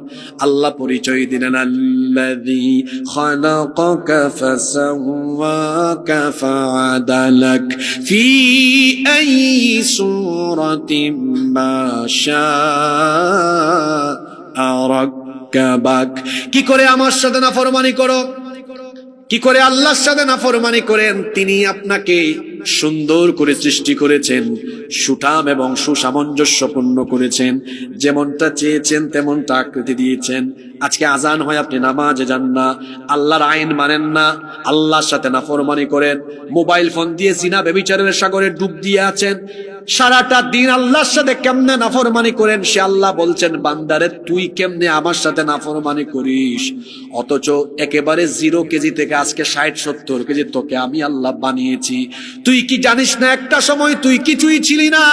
আল্লাহ পরিচয় দিলেন, আল্লাযী খালাকাকা ফাসাওয়াকা ফাআদালাক ফি আইয়ি সূরাতিন মা শাআ রাক্কাবাক। কি করে আমার সাথে নাফরমানি করো, কি করে আল্লাহর সাথে নাফরমানি করেন? তিনি আপনাকে সুন্দর করে সৃষ্টি করেছেন, সুঠাম এবং সুসামঞ্জস্যপূর্ণ করেছেন, যেমনটা চেয়েছেন তেমনটা আকৃতি দিয়েছেন। আজকে আজান হয়, আপনি নামাজে যান না, আল্লাহর আইন মানেন না, আল্লাহর সাথে নাফরমানি করেন, মোবাইল ফোন দিয়ে জিনা ব্যভিচারের সাগরে ডুব দিয়ে আছেন। সারাটা দিন আল্লাহর সাথে কেমনে নাফরমানি করেন, সে আল্লাহ বলছেন, বান্দারে তুই কেমনে আমার সাথে নাফরমানি করিস? অথচ একেবারে 0 কেজি থেকে আজকে 60-70 কেজি তোকে আমি আল্লাহ বানিয়েছি। তুই কি জানিস না একটা সময় তুই কিছুই ছিলি না?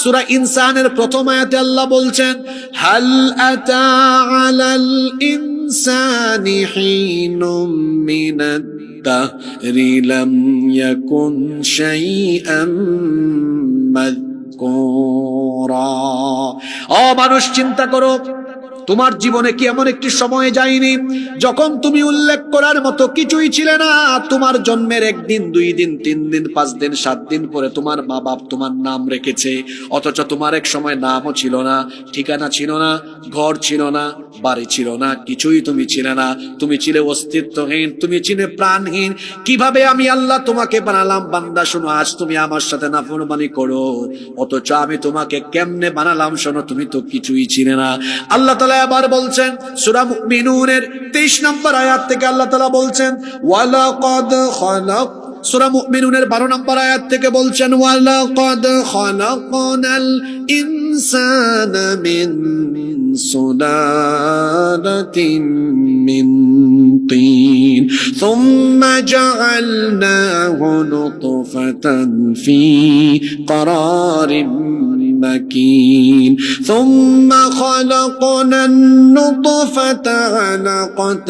সূরা ইনসানের প্রথম আয়াতে আল্লাহ বলছেন, হাল আতা আলাল ইনসানি হিনুম মিনাদ দাহরি লাম ইয়াকুন শাইআম মাযকুরা। ও মানুষ, চিন্তা করো, তোমার জীবনে কি এমন একটি সময় যায়নি যখন তুমি উল্লেখ করার মতো কিছুই ছিলে না? তোমার জন্মের 1 দিন, 2 দিন, 3 দিন, 5 দিন, 7 দিন পরে তোমার মা বাপ তোমার নাম রেখেছে, অথচ তোমার এক সময় নামও ছিল না, ঠিকানা ছিল না, ঘর ছিল না, বাড়ি ছিল না, কিছুই তুমি ছিলে না। তুমি ছিলে অস্তিত্বহীন, তুমি ছিলে প্রাণহীন। কিভাবে আমি আল্লাহ তোমাকে বানালাম? বান্দা শোনো, আজ তুমি আমার সাথে নাফরমানি করো, অথচ আমি তোমাকে কেমনে বানালাম শোনো, তুমি তো কিছুই ছিলে না। আল্লাহ তাআলা আবার বলছেন সূরা মুমিনুনের 23 নম্বর আয়াত থেকে, আল্লাহ তাআলা বলছেন, ওয়ালাকাদ খালাক, সূরা মুমিনুনের 12 নম্বর আয়াত থেকে বলছেন, ওয়ালাকাদ খালাকনাল ইনসানা মিন সুলালাতিন মিন তিন সুম্মা জাআলনাহু নুতফাতান ফি ক্বারারিন مكين ثم خلقنا النطفة علقة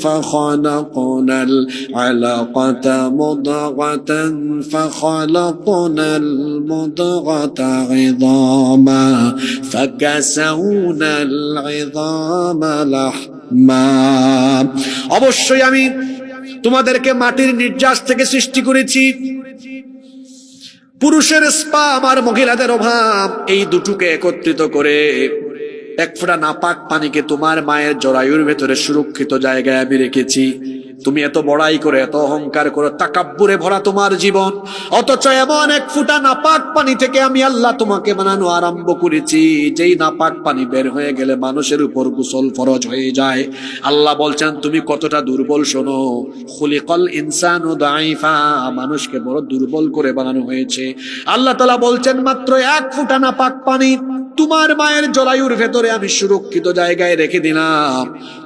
فخلقنا العلقة مضغة فخلقنا المضغة عظاما فكسونا العظام لحما। অবশ্যই আমি তোমাদেরকে মাটির নির্যাস থেকে সৃষ্টি করেছি। পুরুষের স্পাম আর মহিলাদের অভাব, এই দুটোকে একত্রিত করে 1 ফোঁটা নাপাক পানিকে তোমার মায়ের জরায়ুর ভেতরে সুরক্ষিত জায়গায় আমি রেখেছি। তুমি এত বড়াই করে, এত অহংকার করো, তাকাব্বুরে ভরা তোমার জীবন, অথচ এমন 1 ফোঁটা নাপাক পানি থেকে আমি আল্লাহ তোমাকে বানানো আরম্ভ করেছি, যেই নাপাক পানি বের হয়ে গেলে মানুষের উপর গোসল ফরজ হয়ে যায়। আল্লাহ বলছেন তুমি কতটা দুর্বল শোনো, খুলিকাল ইনসানু দাইফা, মানুষকে বড় দুর্বল করে বানানো হয়েছে। আল্লাহ তাআলা বলছেন মাত্র 1 ফোঁটা নাপাক পানি তোমার মায়ের জরায়ুর ভেতরে আমি সুরক্ষিত জায়গায় রেখে দিলাম।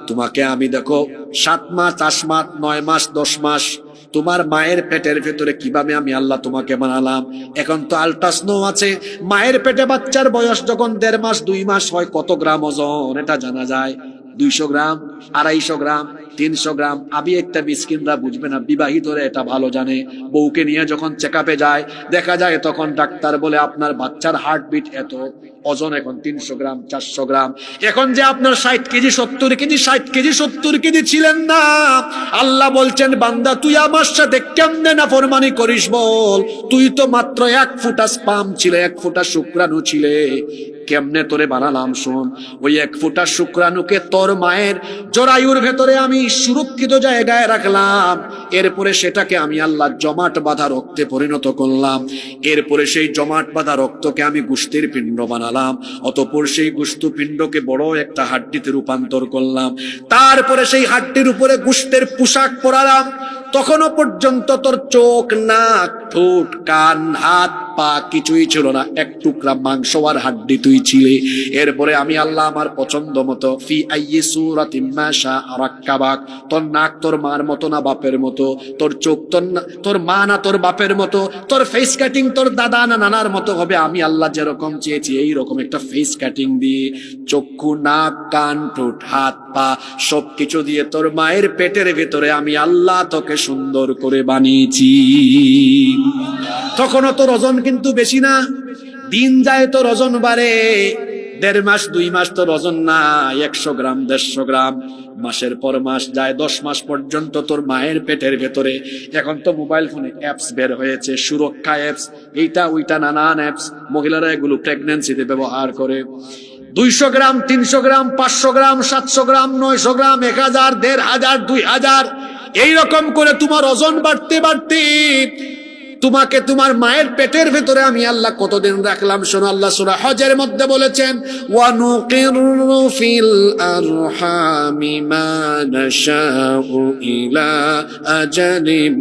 তোমাকে আমি দেখো 7 মাস, 8 মাস, 9 মাস, 10 মাস তোমার মায়ের পেটের ভেতরে কিভাবে আমি আল্লাহ তোমাকে বানালাম। এখন তো আল্ট্রাস্নো আছে, মায়ের পেটে বাচ্চার বয়স যখন 1.5 মাস, 2 মাস হয়, কত গ্রাম ওজন এটা জানা যায়। 200 গ্রাম, 250 গ্রাম, 300 গ্রাম। আমি একটা মিসকিনরা বুঝবে না, বিবাহিতরা এটা ভালো জানে। বউকে নিয়ে যখন চেকআপে যায়, দেখা যায় তখন ডাক্তার বলে আপনার বাচ্চার হার্টবিট এত, ওজন এখন 300 গ্রাম, 400 গ্রাম। এখন যে আপনার 60 কেজি, 70 কেজি, 60 কেজি, 70 কেজি ছিলেন না, আল্লাহ বলছেন বান্দা তুই আমার সাথে কেমনে নাফরমানি করিস বল? তুই তো মাত্র 1 ফোঁটা স্পাম ছিলে, 1 ফোঁটা শুক্রাণু ছিলে, কেমনে তোরে বানালাম শোন। ওই 1 ফোঁটা শুক্রাণুকে তোর মায়ের জরায়ুর ভেতরে আমি সুরক্ষিত জায়গায় রাখলাম, এরপরে সেটাকে আমি আল্লাহ জমাট বাঁধা রক্তে পরিণত করলাম, এরপরে সেই জমাট বাঁধা রক্তকে আমি গোশতের পিণ্ড বানালাম, অতঃপর সেই গোশত পিণ্ডকে বড় একটা হাড্ডিতে রূপান্তর করলাম, তারপরে সেই হাড্ডির উপরে গোশতের পোশাক পরালাম। তখনও পর্যন্ত তোর চোখ, নাক, ঠোঁট, কান, হাত পা কিছুই ছিল না, এক টুকরা মাংস আর হাড্ডি তুই ছিলে। এরপরে আমি আল্লাহ আমার পছন্দ মতো ফি আইয়ি সূরাতিন মা শাআ রাক্কাবাক, তোর নাক তোর মার মতো না বাপের মতো, তোর চোখ তোর মা না তোর বাপের মতো, তোর ফেস কাটিং তোর দাদা না নানার মতো হবে। আমি আল্লাহ যেরকম চেয়েছি এইরকম একটা ফেস কাটিং দিয়ে, চক্ষু নাক কান ঠোঁট হাত পা সবকিছু দিয়ে তোর মায়ের পেটের ভেতরে আমি আল্লাহ তোকে সুন্দর করে বানিয়েছি। তখনও তোর ওজন কিন্তু বেশি না, দিন যায় তোর ওজন বাড়ে, 1.5 মাস 2 মাস তোর ওজন না 100 গ্রাম 150 গ্রাম, মাসের পর মাস যায় 10 মাস পর্যন্ত তোর মায়ের পেটের ভেতরে। এখন তো মোবাইল ফোনে অ্যাপস বের হয়েছে, সুরক্ষা অ্যাপস, এইটা ওইটা নানান অ্যাপস, মহিলারা এগুলো প্রেগন্যান্সিতে ব্যবহার করে। 200 গ্রাম 300 গ্রাম 500 গ্রাম 700 গ্রাম 900 গ্রাম 1000 1500 2000 এইরকম করে তোমার ওজন বাড়তে বাড়তে তোমাকে তোমার মায়ের পেটের ভেতরে আমি আল্লাহ কতদিন রাখলাম শোনো। আল্লাহ সূরা হজের মধ্যে বলেছেন ওয়া নুকিরু ফিল আরহামি মা নাশাউ ইলা আজালিম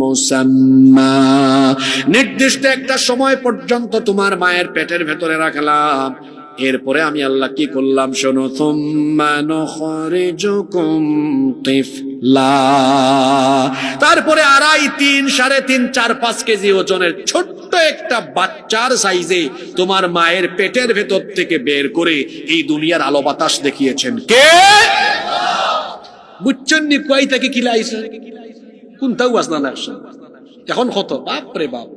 মুসাম্মা, নির্দিষ্ট একটা সময় পর্যন্ত তোমার মায়ের পেটের ভেতরে রাখলাম। এরপরে আমি আল্লাহ কি করলাম শোনো, থুম্মা নুখরিজুকুম তিফলা, তারপরে 2.5 3 3.5 4 5 কেজি ওজনের ছোট্ট একটা বাচ্চার সাইজে তোমার মায়ের পেটের ভেতর থেকে বের করে এই দুনিয়ার আলো বাতাস দেখিয়েছেন কে? বুঝছেন নি কই থেকে কিলাইছে কোনটাও আসনা না। এখন কত বাপরে বাপ,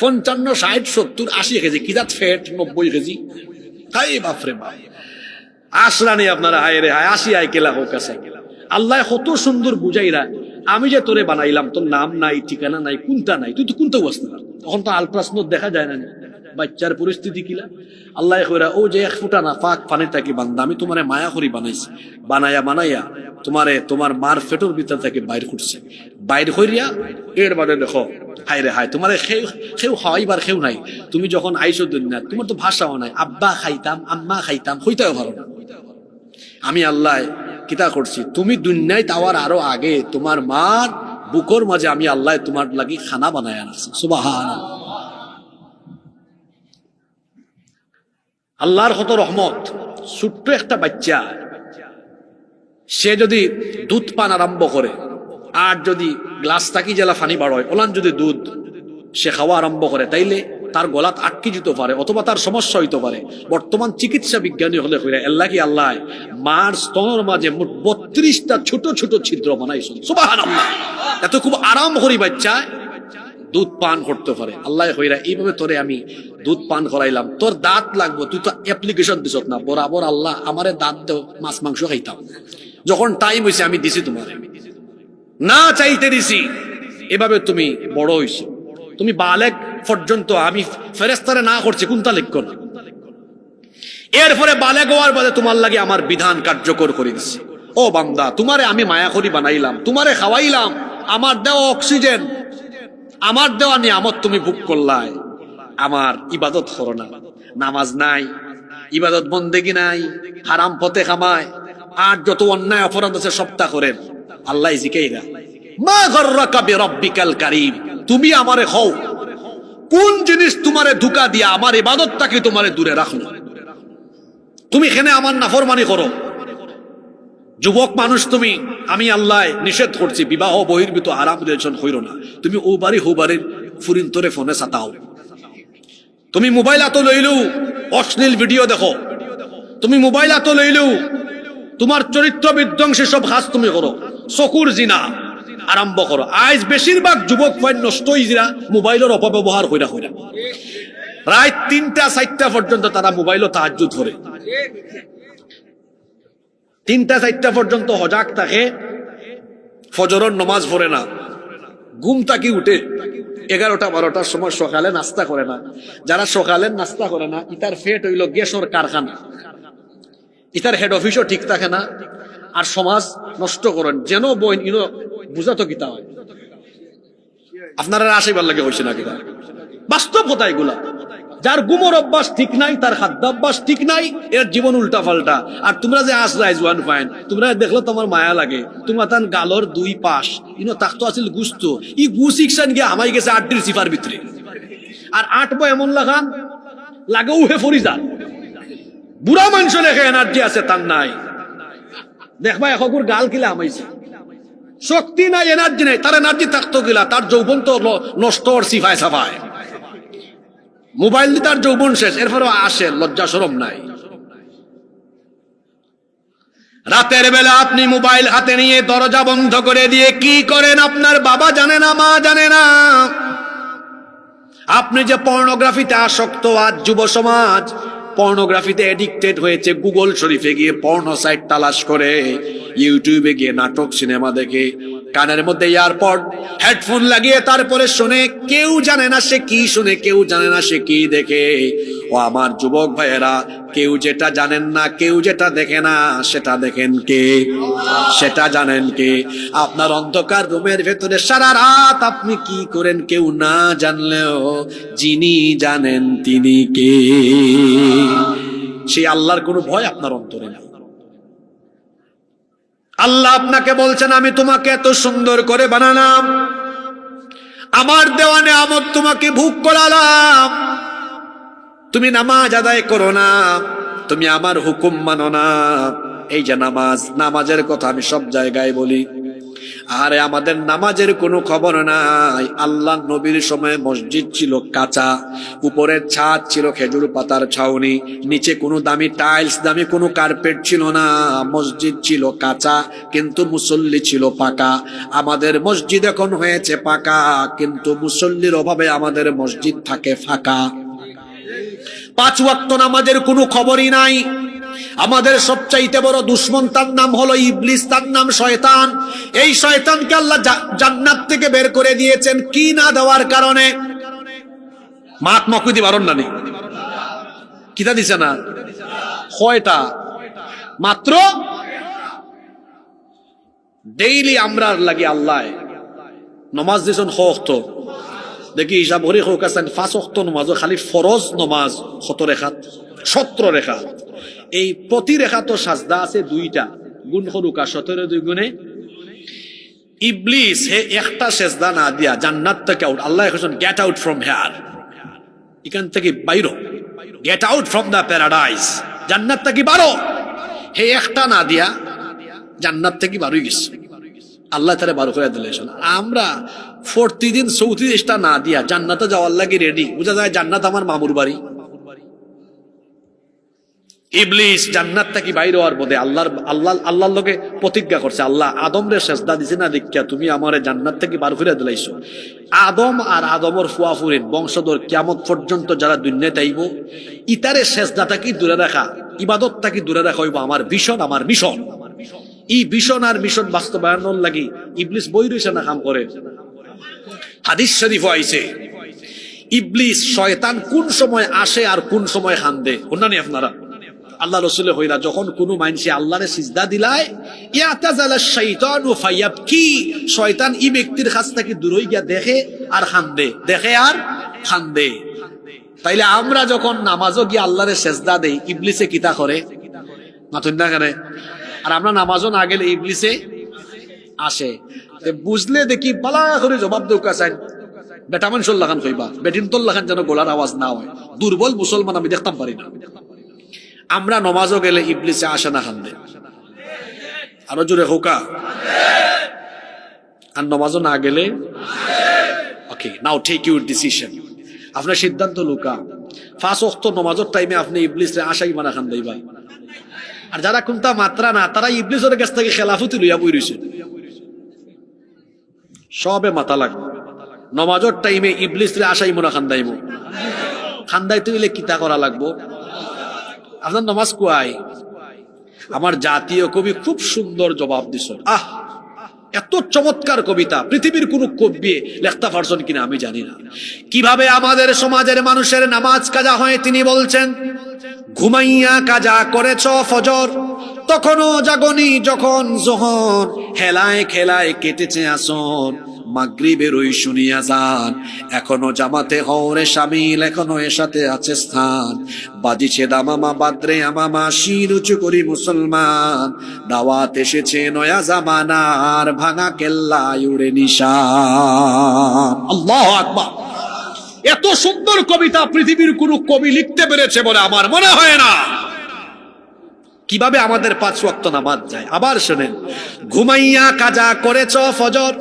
55 60 70 80 কেজি কিদাত ফ্যাট 90 কেজি, তাই বাপরে বাপ আসরা নেই আপনারা। হায় রে হায়, 80 আয় কেলা হোক আছে। আল্লাহ কত সুন্দর বুঝাইরা, আমি যে তোরে বানাইলাম তোর নাম নাই ঠিকানা নাই কোনটা নাই, তুই তো কোনটাও আসতে না। তখন তো আলট্রাসাউন্ড দেখা যায় না বাচ্চার পরিস্থিতি কিলা। আল্লাহ কইরা ও যে 1 ফুটা না পাক পানি থাকি বান্দা, আমি তোমারে মায়া করি বানাইছি, বানাইয়া তোমারে তোমার মার ফেটোর ভিতর থেকে বাইর করছে, বাইর করিয়া এর বাদে দেখো হায় রে হায় তোমারে খেউ খাওয়াইবার খেউ নাই। তুমি যখন আইসো দুনিয়া তোমার তো ভাষাও নাই, আব্বা খাইতাম আম্মা খাইতাম হইতেও পারো না। আমি আল্লাহ কিতা করছি, তুমি দুনিয়ায় তাওয়ার আরো আগে তোমার মার বুকর মাঝে আমি আল্লাহ তোমার লাগি খানা বানায় আনছি। সুবহানাল্লাহ, আল্লাহর কত রহমত। ছোট্ট একটা বাচ্চা সে যদি দুধ পান আরম্ভ করে আর যদি গ্লাস থাকি জেলা ফানি বাড়য় ওলান যদি দুধ সে খাওয়া আরম্ভ করে, তাইলে তার গলাত আটকে যেতে পারে অথবা তার সমস্যা হইতে পারে। বর্তমান চিকিৎসা বিজ্ঞানী হলে আল্লাহ কি আল্লাহ মার স্তনের মাঝে মোট 32টা ছোট ছোট ছিদ্র বানাইছেন। সুবহানাল্লাহ, এত খুব আরাম করি বাচ্চা দুধ পান করতে পারে। আল্লাহ কইরা এইভাবে তোরে আমি দুধ পান করাইলাম, তোর দাঁত লাগবো, তুই তো অ্যাপ্লিকেশন দিছ না, বরাবর আল্লাহ আমারে দাঁত দেও, মাছ মাংস খাইতাম, যখন টাইম হয়েছে আমি দিছি তোমারে, না চাইতে দিছি, এভাবে তুমি বড় হইছো, তুমি বালেক পর্যন্ত আমি ফেরেশতারে না করছি কোনটা লিখ না। এরপরে বালেক হওয়ার বাদে তোমার লাগে আমার বিধান কার্যকর করে দিছি। ও বান্দা, তোমারে আমি মায়া করি বানাইলাম, তোমারে খাওয়াইলাম, আমার দেওয়া অক্সিজেন, আমার দেওয়া নিয়ামত তুমি ভোগ করলাই, আমার ইবাদত করো না, নামাজ নাই, ইবাদত বন্দেগি নাই, হারাম পথে কামায়, আর যত অন্যায় অপরাধ আছে সবটা করেন। আল্লাহ জিকাইরা মা গররাকা বিরাব্বিকাল কারীম, তুমি আমারে খাও, কোন জিনিস তোমারে ধোঁকা দিয়া আমার ইবাদতটাকে তোমারে দূরে রাখলো, তুমি এখানে আমার নাফরমানি করো। যুবক মানুষ তুমি, আমি আল্লাহ নিষেধ করছি বিবাহ বহির্ভূত আরাম রিলেশন হইল না, তুমি ও বাড়ি হো বাড়ির ফুরিন তোরে ফোনে সাতাও, তুমি মোবাইল আতো লইলেও অশ্লীল ভিডিও দেখো, তুমি মোবাইল আতো লইলেও তোমার চরিত্র বিধ্বংসী সব কাজ তুমি করো, চকুর জিনা আরম্ভ করো। আজ বেশিরভাগ যুবক ভাই নষ্ট হইরা মোবাইলের অপব্যবহার হইরা রাত 3টা 4টা পর্যন্ত তারা মোবাইলও তাহাজ্জুদ করে, 3টা 4টা পর্যন্ত হজাক থাকে, ফজরের নামাজ পড়ে না, ঘুম থাকি উঠে 11টা 12টার সময়, সকালে নাস্তা করে না। যারা সকালে নাস্তা করে না ইতার ফেট হইল গ্যাসের কারখানা, ইতার হেড অফিসও ঠিক থাকে না, আর সমাজ নষ্ট করেন যেন বইন ইনো বুঝা তো কিতা হয়। আপনারা আশীর্বাদ লাগে হয়েছে না কিতা, বাস্তব কথা এগুলা। যার গুমর অভ্যাস ঠিক নাই, তার খাদ্যাভ্যাস ঠিক নাই, এর জীবন উল্টা পাল্টা। আর তোমরা যে আসরাই জোয়ান ফাইন, তোমরা দেখলো তোমার মায়া লাগে, তোমার তান গালর 2 পাশ ইনো তাকতো আছিল গুস্ত, ই গুস ইকশান গিয়ে হামাই গেছে 8 সিফার ভিতরে। আর আটবো এমন লাগান লাগে উহে ফরি যান। বুড়া মানুষ লেখে এনার্জি আছে তার নাই, দেখবা এখন গাল কিলা আমাইছে, শক্তি নাই, এনার্জি নাই। তার এনার্জি থাকতো কিলা, তার যৌবন তো নষ্ট সিফায় সাফায়। মোবাইল দিয়ে তার যৌবন শেষ, এরপরে আসে লজ্জা শরম নাই। রাতের বেলা আপনি মোবাইল হাতে নিয়ে দরজা বন্ধ করে দিয়ে কি করেন আপনার বাবা জানে না, মা জানে না। আপনি যে পর্নোগ্রাফিতে আসক্ত, আজ যুব সমাজ পর্নোগ্রাফিতে এডিক্টেড হয়েছে। গুগল শরীফে গিয়ে পর্নো সাইট তালাশ করে, ইউটিউবে গিয়ে নাটক সিনেমা দেখে, কানের মধ্যে ইয়ারপড হেডফোন লাগিয়ে তারপরে শুনে। কেউ জানে না সে কি শুনে, কেউ জানে না সে কি দেখে। ও আমার যুবক ভাইয়েরা, কেউ যেটা জানেন না, কেউ যেটা দেখে না, সেটা দেখেন কে? সেটা জানেন কে? আপনার অন্ধকার রুমের ভেতরে সারা রাত আপনি কি করেন কেউ না জানলেও যিনি জানেন তিনি কে? সেই আল্লাহর কোনো ভয় আপনার অন্তরে নেই। আল্লাহ আপনাকে বলছেন, আমি তোমাকে এত সুন্দর করে বানালাম, আমার দেওয়া নেয়ামত তোমাকে ভোগ করালাম, তুমি নামাজ আদায় করো না, তুমি আমার হুকুম মানো না। এই যে নামাজের কথা আমি সব জায়গায় বলি, আরে আমাদের নামাজের কোনো খবর নাই। আল্লাহ নবীর সময় মসজিদ ছিল কাঁচা, উপরের ছাদ ছিল খেজুর পাতার ছাউনি, নিচে কোনো দামি টাইলস, দামি কোনো কার্পেট ছিল না। মসজিদ ছিল কাঁচা কিন্তু মুসল্লি ছিল পাকা। আমাদের মসজিদ এখন হয়েছে পাকা, কিন্তু মুসল্লির অভাবে আমাদের মসজিদ থাকে ফাঁকা। 5 ওয়াক্ত নামাজের কোনো খবরই নাই। আমাদের সবচাইতে বড় দুশ্মন, তার নাম হলো ইবলিস, তার নাম শয়তান। এই শয়তানকে আল্লাহ জান্নাত থেকে বের করে দিয়েছেন কি না দেওয়ার কারণে? মাত মকুদি বারণ না, কিতা দিছে না? কয়টা মাত্র? ডেইলি আমরা লাগি আল্লাহ নমাজ দিছেন হক্ত, দেখি হিসাব হরি হোক আছেন 5 ওয়াক্ত নমাজ, খালি ফরজ নমাজ 17 রেখাত, 17 রেখাত। এই প্রতি রেখা তো সাজদা আছে 2টা, গুণ হরুকা 17 2 গুণে। ইবলিস হে একটা সেজদা না দিয়া জান্নাত থেকে আউট। আল্লাহ এখন গেট আউট ফ্রম হেয়ার, এখান থেকে বাইরো, get out from the paradise, জান্নাত থেকে বারো। হে একটা না দিয়া জান্নাত থেকে বারোই গেছে, আল্লাহ তারা বারো করে দিলেন। আমরা প্রতিদিন 34টা না দিয়া জান্নাতে যাওয়ার লাগে রেডি। বুঝা যায় জান্নাত আমার মামুর বাড়ি। ইবলিস জান্নাত থেকে বাইরে হওয়ার পথে আল্লাহর লোকে প্রতিজ্ঞা করছে, আল্লাহ আদম রে সেজদা দিছে না দেখিয়া তুমি আমারে জান্নাত থেকে বার করে দিলাইছো। আদম আর আদমর ফুয়াফুরের বংশধর কিয়ামত পর্যন্ত যারা দুনিয়াতে আইব, ইতারে সেজদাটাকে দূরে রাখা, ইবাদতটাকে দূরে রাখা হইব আমার ভিশন, আমার মিশন। এই ভিশন আর মিশন বাস্তবায়নের লাগি ইবলিস বই রইছে না কাম করে। হাদিস শরীফ আইছে ইবলিস শয়তান কোন সময় আসে আর কোন সময় খান্দে ওনানি আপনারা আল্লাহ রসুলের হইরা যখন কোনো মানুষে আল্লাহরে সিজদা দিলায়, ইয়াতাজালা শাইতানু ফায়াবকি, শয়তান এই ব্যক্তির কাছ থেকে দূর হয়ে গিয়া দেখে আর খান্দে, দেখে আর খান্দে। তাইলে আমরা যখন নামাজও গিয়ে আল্লাহরে সিজদা দেই, ইবলিসে কিতা করে মাতুন না কেন? আর আমরা নামাজও না গেলে ইবলিসে আসে। বুঝলে দেখি পালা করে জবাব দেওয়া চাই, বেটা মানুষের লাগান কইবা, বেটিন তোর লাগান যেন গোলার আওয়াজ না হয়। দুর্বল মুসলমান আমি দেখতাম পারি না। আমরা নমাজও গেলে ইবলিসে আসে না খান্দে, আরো জোরে হোকা। আর নমাজও না গেলে ওকে, নাও টেক ইউর ডিসিশন। আপনার সিদ্ধান্ত লুকা 5 ওয়াক্ত নমাজের টাইমে আপনি ইবলিসে আশাই মানা খান্দাইবা। আর যারা কোনটা মাত্রা না, তারা ইবলিসের কাছ থেকে খেলাফতি লইয়া বই রইছে, সবে মাথা লাগবে। নমাজের টাইমে ইবলিসরে আশাই মনা খান্দাইব, খান্দাইতে হইলে কিতা করা লাগবো? আপনার নমাজ কুয়াই। আমার জাতীয় কবি খুব সুন্দর জবাব দিছ। এত চমৎকার কবিতা পৃথিবীর কোন কবি লেখতে পারছেন কিনা আমি জানি না। কিভাবে আমাদের সমাজের মানুষের নামাজ কাজা হয় তিনি বলছেন, ঘুমাইয়া কাজা করেছ ফজর, তখনও জাগনি যখন জোহর, হেলায় খেলায় কেটেছে আসর, মাগরিবের ওই শুনিয়া যান, এখনো জামাতে হওরে শামিল, এখনো এর সাথে আছে স্থান, বাজিছে দামামা বাদ্রে আমামা, শির উঁচু করি মুসলমান, দাওয়াত এসেছে নয়া জামানার, ভাঙা কেল্লা উড়ে নিশান। আল্লাহু আকবার। এত সুন্দর কবিতা পৃথিবীর কোন কবি লিখতে পেরেছে বলে আমার মনে হয় না। কিভাবে আমাদের 5 ওয়াক্ত নামাজ যায়। আবার শুনেন, ঘুমাইয়া কাজা করেছ ফজর,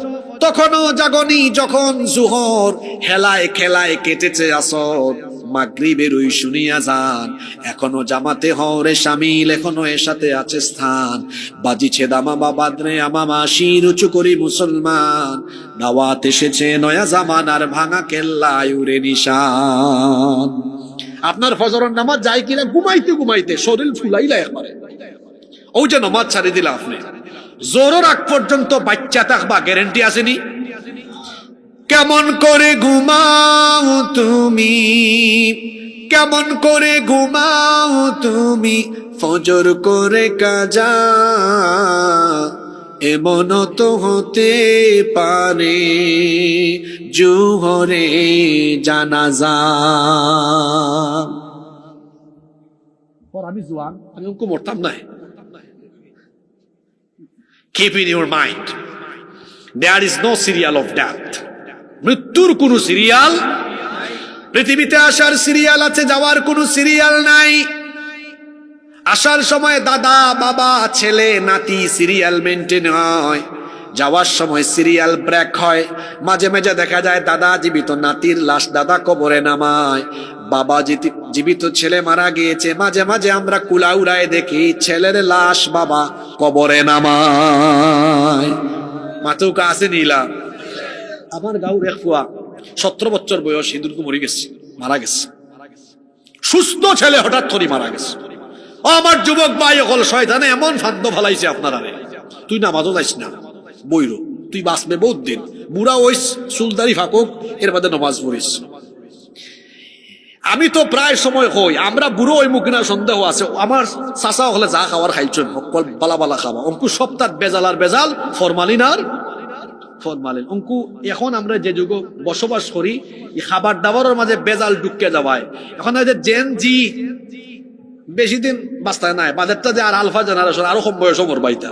তখনও জাগনি যখন জুহর, হেলায় খেলায় কেটেছে আসর, মাগরিবের ওই শুনিয়া যান, এখনো জামাতে হরে শামিল, এখনো এর সাথে আছে স্থান, বাজিছে দামামা বাদরে আমামা, শির উঁচু করি মুসলমান, দাওয়াত এসেছে নয়া জামানার, ভাঙা কেল্লায় উড়ে নিশান। আপনার ফজরের নামাজ যায় কিনা ঘুমাইতে ঘুমাইতে শরীর ফুলাইলা একবারে। ওই যে নামাজ ছাড়ি দিলা আপনি, জোরের আগ পর্যন্ত বাচ্চা থাকবা, গ্যারেন্টি আসেনি? কেমন করে ঘুমাও তুমি, কেমন করে ঘুমাও তুমি, ফজর করে কাজা, এমন তো হতে পারে জোহরে জানাজা। আমি জোয়ান, আমি অঙ্ক মরতাম না। Keep in your mind, there is no serial of death. মৃত্যুর কোন সিরিয়াল, পৃথিবীতে আসার সিরিয়াল আছে, যাওয়ার কোন সিরিয়াল নাই। আসার সময় দাদা বাবা ছেলে নাতি সিরিয়াল মেনটেন হয়, যাওয়ার সময় সিরিয়াল ব্রেক হয়। মাঝে মাঝে দেখা যায় দাদা জীবিত, নাতির লাশ দাদা কবরে নামায়, বাবা জীবিত, ছেলে মারা গিয়েছে, মাঝে মাঝে আমরা কুলা উড়ায় দেখি ছেলের লাশ বাবা কবরে নামায়। মাতুকা আছে নীলা। আমার গাঁর এক ফুয়া 17 বছর বয়স, হিঁদুরকে মরে গেছে, মারা গেছে, সুস্থ ছেলে হঠাৎ করে মারা গেছে। আমার যুবক ভাই হল শয়তানে এমন ফাদ্য ফালাইছে আপনারা, তুই নামাজও যাইস না, বইরো, তুই বাঁচবে বহুত দিন, বুড়া ওইস, চুলদারি ফাঁকুক, এর বাদে নামাজ পড়িস। আমি তো প্রায় সময় হই, আমরা বুড়ো ওই মুখিনা সন্দেহ আছে। আমার চাচা হলে যা খাওয়ার খাইছেন সকল বালা বালা খাওয়া, অঙ্কু সপ্তাহ বেজাল আর বেজাল, ফরমালিন আর ফরমালিন। অঙ্কু এখন আমরা যে যুগ বসবাস করি, এই খাবার দাবারের মাঝে বেজাল ঢুকে যাওয়ায়, এখন জেন জি বেশি দিন বাঁচতে নাই, বাজারটা যে আর আলফা জেনারেশন আরো কম বয়স মর বাইতা,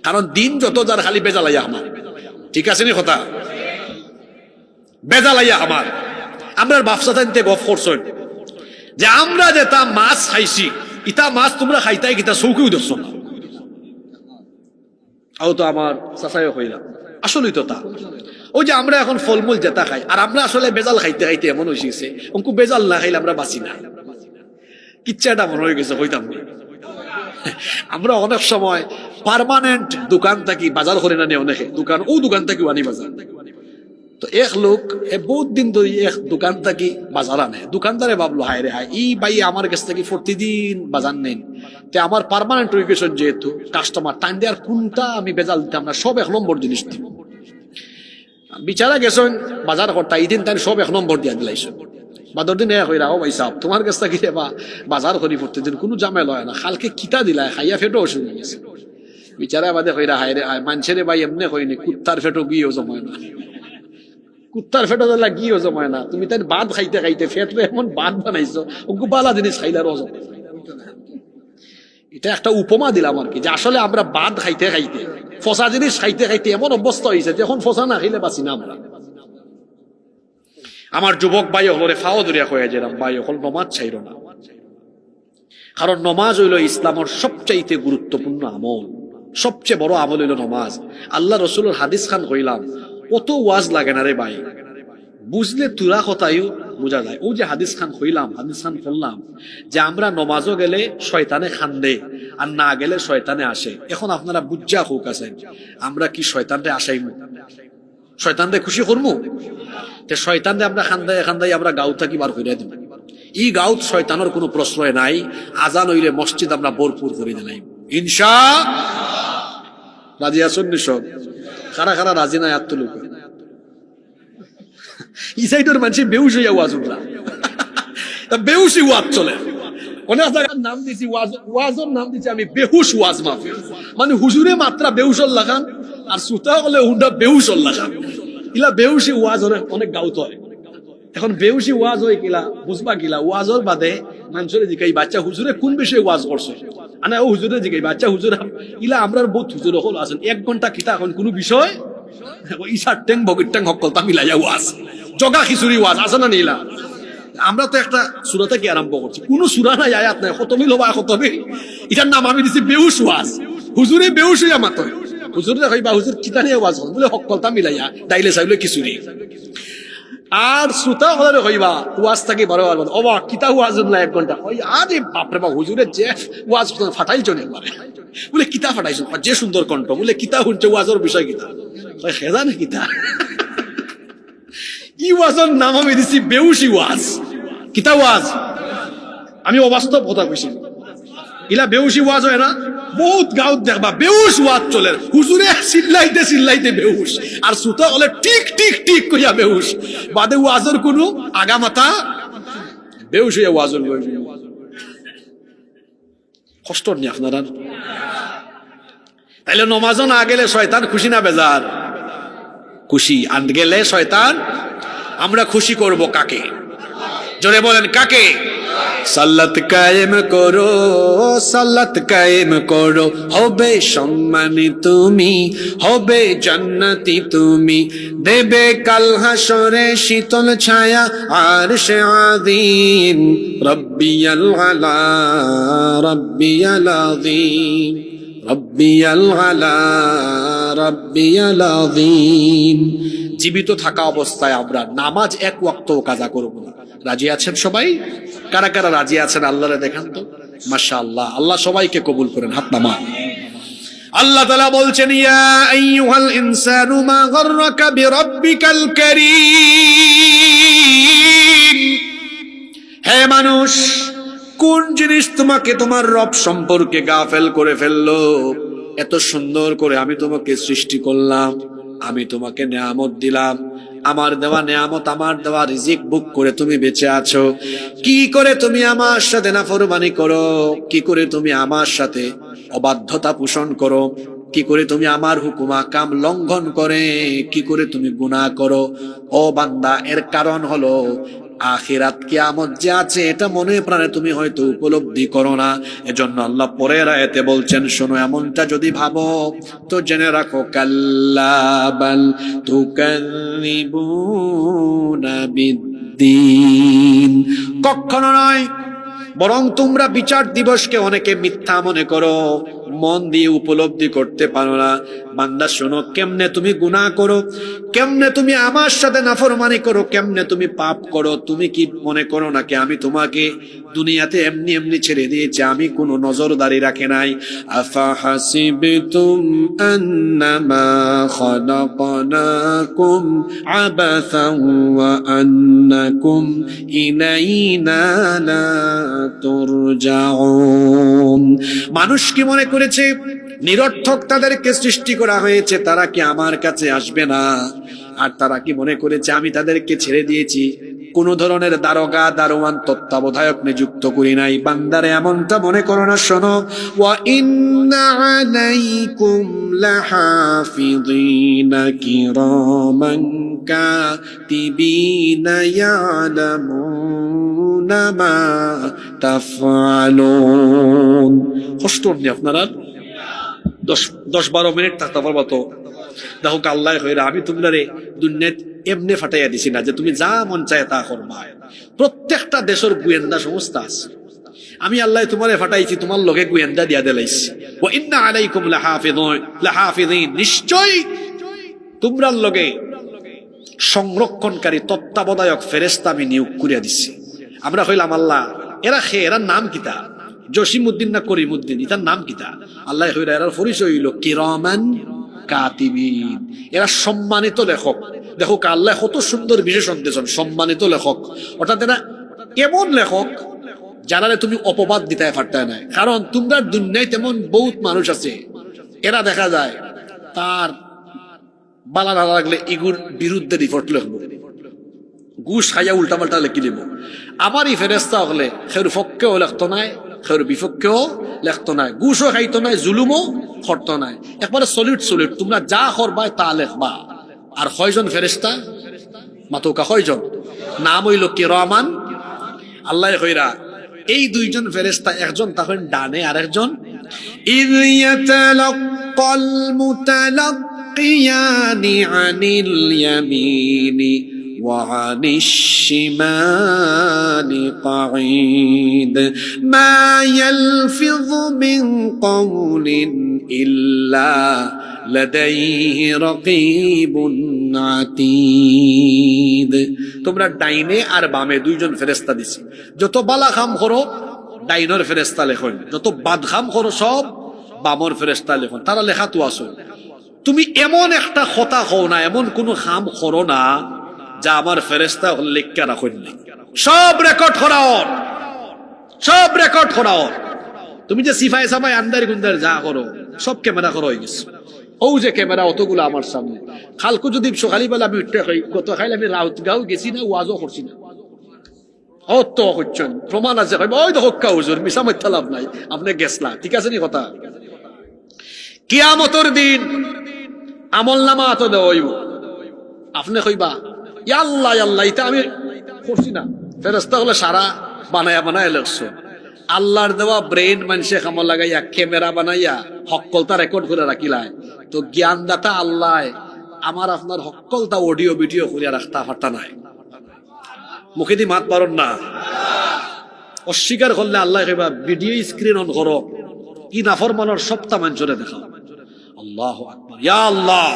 কারণ দিন যত যার খালি বেজালাইয়া আমার। ঠিক আছে নি কথা, বেজালাইয়া আমার। আমরা ব্যবসা থাকতে গফ করছেন যে আমরা যে তা মাছ খাইছি, ইটা মাছ তোমরা খাইতাই কিতা চৌকিও দেখছো না। আও তো আমার চাচাইও কইলাম, আসলেই তো তা। ওই যে আমরা এখন ফলমূল যেটা খাই, আর আমরা আসলে বেজাল খাইতে খাইতে এমন হয়েছে, অঙ্কু বেজাল না খাইলে আমরা বাঁচি না। কিচ্ছাটা মনে হয়ে গেছে, হইতাম না। আমরা অনেক সময় পার্মানেন্ট দোকান থাকি বাজার করে না, অনেকে দোকান ও দোকান থাকি আনি বাজার। তো এক লোক বহুত দিন ধরে এক দোকান থাকি বাজার আনে, দোকানদারে ভাবলো হায় রে হায়, এই ভাই আমার কাছ থেকে প্রতিদিন বাজার নেন, তে আমার পার্মানেন্ট হয়ে গেছেন যেহেতু কাস্টমার, টাইম দেওয়ার কোনটা আমি বেজাল দিতাম না, সব 1 নম্বর জিনিস দিব। বিচারা গেছেন বাজার করতা, এই দিন তাই সব 1 নম্বর দিয়া দিলাইছ। বাদর দিন এক হইরা, ও ভাই সাহেব তোমার কাছ থেকে বা বাজার করি প্রতিদিন কোনো জামেল হয় না, কালকে কিতা দিলা খাইয়া ফেটো অসুবিধা গেছে। বিচারা বাদে হইরা হায় রে মানুষের ভাই এমনি হয়নি, কুত্তার ফেটো গিয়েও জমায় না, কুত্তার ফেটো দিলা গিয়েও জমায় না। তুমি তাই বাদ খাইতে খাইতে ফেটলে এমন বাদ বানাইছো, ওকে বালা জিনিস খাইলার অজম। এটা একটা উপমা দিলাম আর কি, যে আসলে আমরা বাদ খাইতে খাইতে, ফসা জিনিস খাইতে খাইতে এমন অবস্থা হয়েছে যে এখন ফসা না খাইলে বাঁচি না আমরা। আমার যুবক ভাই হলরে ফাও দরিয়া হয়ে যেলাম, ভাই হল নমাজ ছাইর না, কারণ নমাজ হইল ইসলামের সবচাইতে গুরুত্বপূর্ণ আমল, সবচেয়ে বড় আমল হইল নমাজ। আল্লাহ রসুলের হাদিস খান কইলাম, কত ওয়াজ লাগে না রে ভাই, বুঝলে তুরা কথাইও বোঝা যায়। ও যে হাদিস খান কইলাম, হাদিস খান করলাম যে আমরা নমাজও গেলে শয়তানে খান্দে, আর না গেলে শয়তানে আসে। এখন আপনারা বুঝা হোক আছেন, আমরা কি শয়তানরে আসাইমু, শয়তানরে খুশি করবো? তে শয়তানরে আমরা খান্দাই খান্দাই আমরা গাঁও থাকি বার করে দিব। এই গাঁত শয়তানের কোনো প্রশ্রয় নাই, আজান হইলে মসজিদ আমরা ভরপুর করে দিলাই ইনশা। রাজি আছেন নিশ্চয়? কারা কারা রাজি নাই আত্ম লোক ই সাইডের মানুষ বেউস হইয়া ওয়াজ উঠলা, বেউসি ওয়াজ চলে। অনেক জায়গার নাম দিছি ওয়াজের নাম দিছি আমি বেহুশ ওয়াজ মাহফিল, মানে হুজুরে মাত্রা বেউসল লাগান আর সুতা হলে হুন্ডা বেউসল লাগান, ইলা বেউসি ওয়াজ অনেক গাউত হয়। এখন বেউসি ওয়াজ হয় কিলা বুঝবা কিলা, ওয়াজর বাদে মানুষের জিকাই বাচ্চা হুজুরে কোন বিষয়ে ওয়াজ করছে, আনা ও হুজুরে জিকাই বাচ্চা হুজুর ইলা আমরা বহুত হুজুর হল আছেন 1 ঘন্টা কিতা এখন কোনো বিষয় ইসার ট্যাং বগির ট্যাং হকল তা মিলাইয়া ওয়াজ, জগা খিচুড়ি ওয়াজ আছে না নীলা? আমরা তো একটা সূরা থেকে আরম্ভ করছি, কোন সূরা নাই, আয়াত নাই, খতমিল হবা খতমিল। এটার নাম আমি দিছি বেউস ওয়াজ। হুজুরে বেউস হইয়া মাতই, হুজুর কইবা হুজুর কিতা নিয়ে ওয়াজ করব বলে হকলতা মিলাইয়া ডাইলে চাইলে খিচুড়ি। আর শ্রোতা হলে হইবা ওয়াজ থাকি বারো বার অবা কিতা ওয়াজ না 1 ঘন্টা ওই আরে বাপরে বাপ হুজুরের যে ওয়াজ ফাটাইছো একবারে বলে কিতা ফাটাইছো, যে সুন্দর কণ্ঠ, বলে কিতা শুনছে ওয়াজের বিষয় কিতা, খেজা না কিতা। ই ওয়াজের নাম আমি দিছি বেউসি ওয়াজ। কিতা ওয়াজ? আমি অবাস্তব কথা কইছি, ইলা বেউসি ওয়াজ হয় না? বহুত গাঁৱত দেখবা বেউস ওয়াজ চলে, হুজুরে চিল্লাইতে চিল্লাইতে বেউস, আর শ্রোতা হলে টিক টিক টিক কইয়া বেউস, বাদে ওয়াজের কোনো আগামাতা বেউস হইয়া ওয়াজের কষ্ট নি আপনারা। তাইলে নমাজও না গেলে শয়তান খুশি না বেজার? খুশি। আন গেলে শয়তান। আমরা খুশি করব কাকে? জোরে বলেন কাকে? সাল্লাত কায়েম করো, সাল্লাত কায়েম করো, হবে সম্মানী তুমি, হবে জান্নাতি তুমি, দেবে কাল হাসরে শীতল ছায়া আরশে আযীম, রব্বিয়াল আলা রব্বিয়াল আযীম, রব্বিয়াল আলা রব্বিয়াল আযীম। জীবিত থাকা অবস্থায় আমরা নামাজ 1 ওয়াক্তও কাজা করব না। রাজি আছেন সবাই? কারা কারা রাজি আছেন আল্লাহরে দেখান তো। মাশাআল্লাহ, আল্লাহ সবাইকে কবুল করেন, হাত নামা। আল্লাহ তাআলা বলছেন ইয়া আইয়ুহাল ইনসানু মা গাররাকা বিরাব্বিকাল কারীম, হে মানুষ কোন জিনিস তোমাকে তোমার রব সম্পর্কে গাফেল করে ফেললো? এত সুন্দর করে আমি তোমাকে সৃষ্টি করলাম, আমি তোমাকে নেয়ামত দিলাম, আমার দেওয়া নেয়ামত, আমার দেওয়া রিজিক বুক করে তুমি বেঁচে আছো। কি করে তুমি আমার সাথে নাফরমানি করো? কি করে তুমি আমার সাথে অবাধ্যতা পোষণ করো? কি করে তুমি আমার হুকুম আহকাম লঙ্ঘন করে কি করে তুমি গুনাহ করো? ও বান্দা, এর কারণ হলো আখিরাত কিয়ামত যে আছে এটা মনে প্রাণে তুমি হয়তো উপলব্ধি করো না। এজন্য আল্লাহ পরের আয়াতে বলছেন, শোনো, এমনটা যদি ভাবো তো জেনে রাখো, কাল্লা বাল তুকাযিবুনা বিদ্দীন, কখনো নয়, বরং তোমরা বিচার দিবসকে অনেকে মিথ্যা মনে করো, মন দিয়ে উপলব্ধি করতে পারো না। বান্দা শোনো, কেমনে তুমি গুনাহ করো, কেমনে তুমি আমার সাথে নাফরমানি করো, কেমনে তুমি পাপ করো। তুমি কি মনে করো নাকি আমি তোমাকে দুনিয়াতে এমনি এমনি ছেড়ে দিয়েছি? আমি কোনো নজরদারি রাখি নাই। আফা হাসিবতুম আন্নামা খালাকনাকুম আবাসান ওয়া আন্নাকুম ইলাইনা লা তুরজাউন। মানুষ কি মনে করেছে নিরর্থক তাদেরকে সৃষ্টি করা হয়েছে, তারা কি আমার কাছে আসবে না? আর তারা কি মনে করেছে আমি তাদেরকে ছেড়ে দিয়েছি, কোন ধরনের দারোগা দারোয়ান তত্ত্বাবধায়ক নিযুক্ত করি নাই? বান্দারে এমনটা মনে করো না। শোনো, ওয়া ইন্না আলাইকুম লাহাফিযিনা কিরামান কাতিবিনা ইয়ালামুনা মা তাফআলুন। কষ্ট নেই আপনারা? 10-12 মিনিট থাকতে পারবা তো? দেখো আল্লাহ হইরা আমি তোমরা দুনিয়াত এমনি ফাটাইয়া দিছি না যে তুমি যা মন চায় তা করবা। প্রত্যেকটা দেশের গোয়েন্দা সংস্থা আছে, আমি আল্লাহ তোমারে ফাটাইছি, তোমার লগে গোয়েন্দা দিয়া দিলাইছি। ওয়া ইন্না আলাইকুম লাহাফিযিন, নিশ্চয় তোমরার লগে সংরক্ষণকারী তত্ত্বাবধায়ক ফেরেশতা আমি নিয়োগ করিয়া দিছি। আমরা হইলাম আল্লাহ, এরা এরার নাম কিতা? জসিমউদ্দিন না করিমউদ্দিন, এটার নাম কিতা? আল্লাহ হইরা এরার পরিচয় হইল কিরামান কাতিবিন, এরা সম্মানিত লেখক। দেখো আল্লাহ কত সুন্দর বিশেষণ দিয়েছেন, সম্মানিত লেখক। অর্থাৎ এরা এমন লেখক যারা তুমি অপবাদ দিতে পারতে না। কারণ তোমরা দুনিয়ায় তেমন বহুত মানুষ আছে, এরা দেখা যায় তার বালা না লাগলে ইগুর বিরুদ্ধে রিপোর্ট লিখবো, ঘুষ খাইয়া উল্টা পাল্টা লেখি দেব। আমার এই ফেরেস্তা হলে সের পক্ষেও লেখতো নাই, সের বিপক্ষেও লেখতো নাই, ঘুষও খাইতো নাই, জুলুমও করতো নাই। একবারে সলিড তোমরা যা করবা তা লেখবা। আর কয়জন ফেরেস্তা? মাতৌকা কয়জন? নাম হইল কিরামান। আল্লাহ কইরা এই দুইজন ফেরেস্তা, একজন তখন ডানে আর একজন ইয ইয়াতালাক্কাল মুতালাক্কিয়ানি আনিল ইয়ামিনি وعن الشمال قعيد ما يلفظ من قول إلا لديه رقيب عتيد তোমরা ডাইনে আর বামে দুইজন ফেরেশতা দিছি যত বালা কাম করো ডাইনের ফেরেশতা লেখন যত বাদ কাম করো সব বামর ফেরেশতা লেখন তারা লেখা তো আসো তুমি এমন একটা কথা হও না এমন কোন কাম করো না যা আমার ফেরেশতা লিখে রাখেন না সব রেকর্ড করাও সব রেকর্ড করাও তুমি যে সিফাই সাফাই আন্দার গুন্দার যা করো সব ক্যামেরা করা হয়ে গেছে ও যে ক্যামেরা অতগুলো আমার সামনে কালকে যদি সকালি বেলা আমি উঠতে খাই গত খাইলে আমি রাউতগাঁও গেছি না ওয়াজও করছি না অত হচ্ছেন প্রমাণ আছে ওই দেখো হুজুর মিশা মিথ্যা লাভ নাই আপনি গেছলা ঠিক আছে নি কথা কিয়ামতের দিন আমল নামা তো দেওয়াইব আপনি কইবা আল্লাহ আল্লাহ এটা আমি করছি না ফেরেশতা হলে সারা বানায়া বানায় লেখছো আল্লাহর দেওয়া ব্রেন মানুষে কামল লাগাইয়া ক্যামেরা বানাইয়া হক্কলতা রেকর্ড করে রাখিলায় তো জ্ঞানদাতা আল্লাহ আমার আপনার হক্কলতা অডিও ভিডিও করিয়া রাখতা পারতা নাই মুখে দি মাত পারন না অস্বীকার করলে আল্লাহ কইবা ভিডিও স্ক্রিন অন করো ই নাফরমানের সপ্তাহ মানুষরে দেখাও আল্লাহু আকবার ইয়া আল্লাহ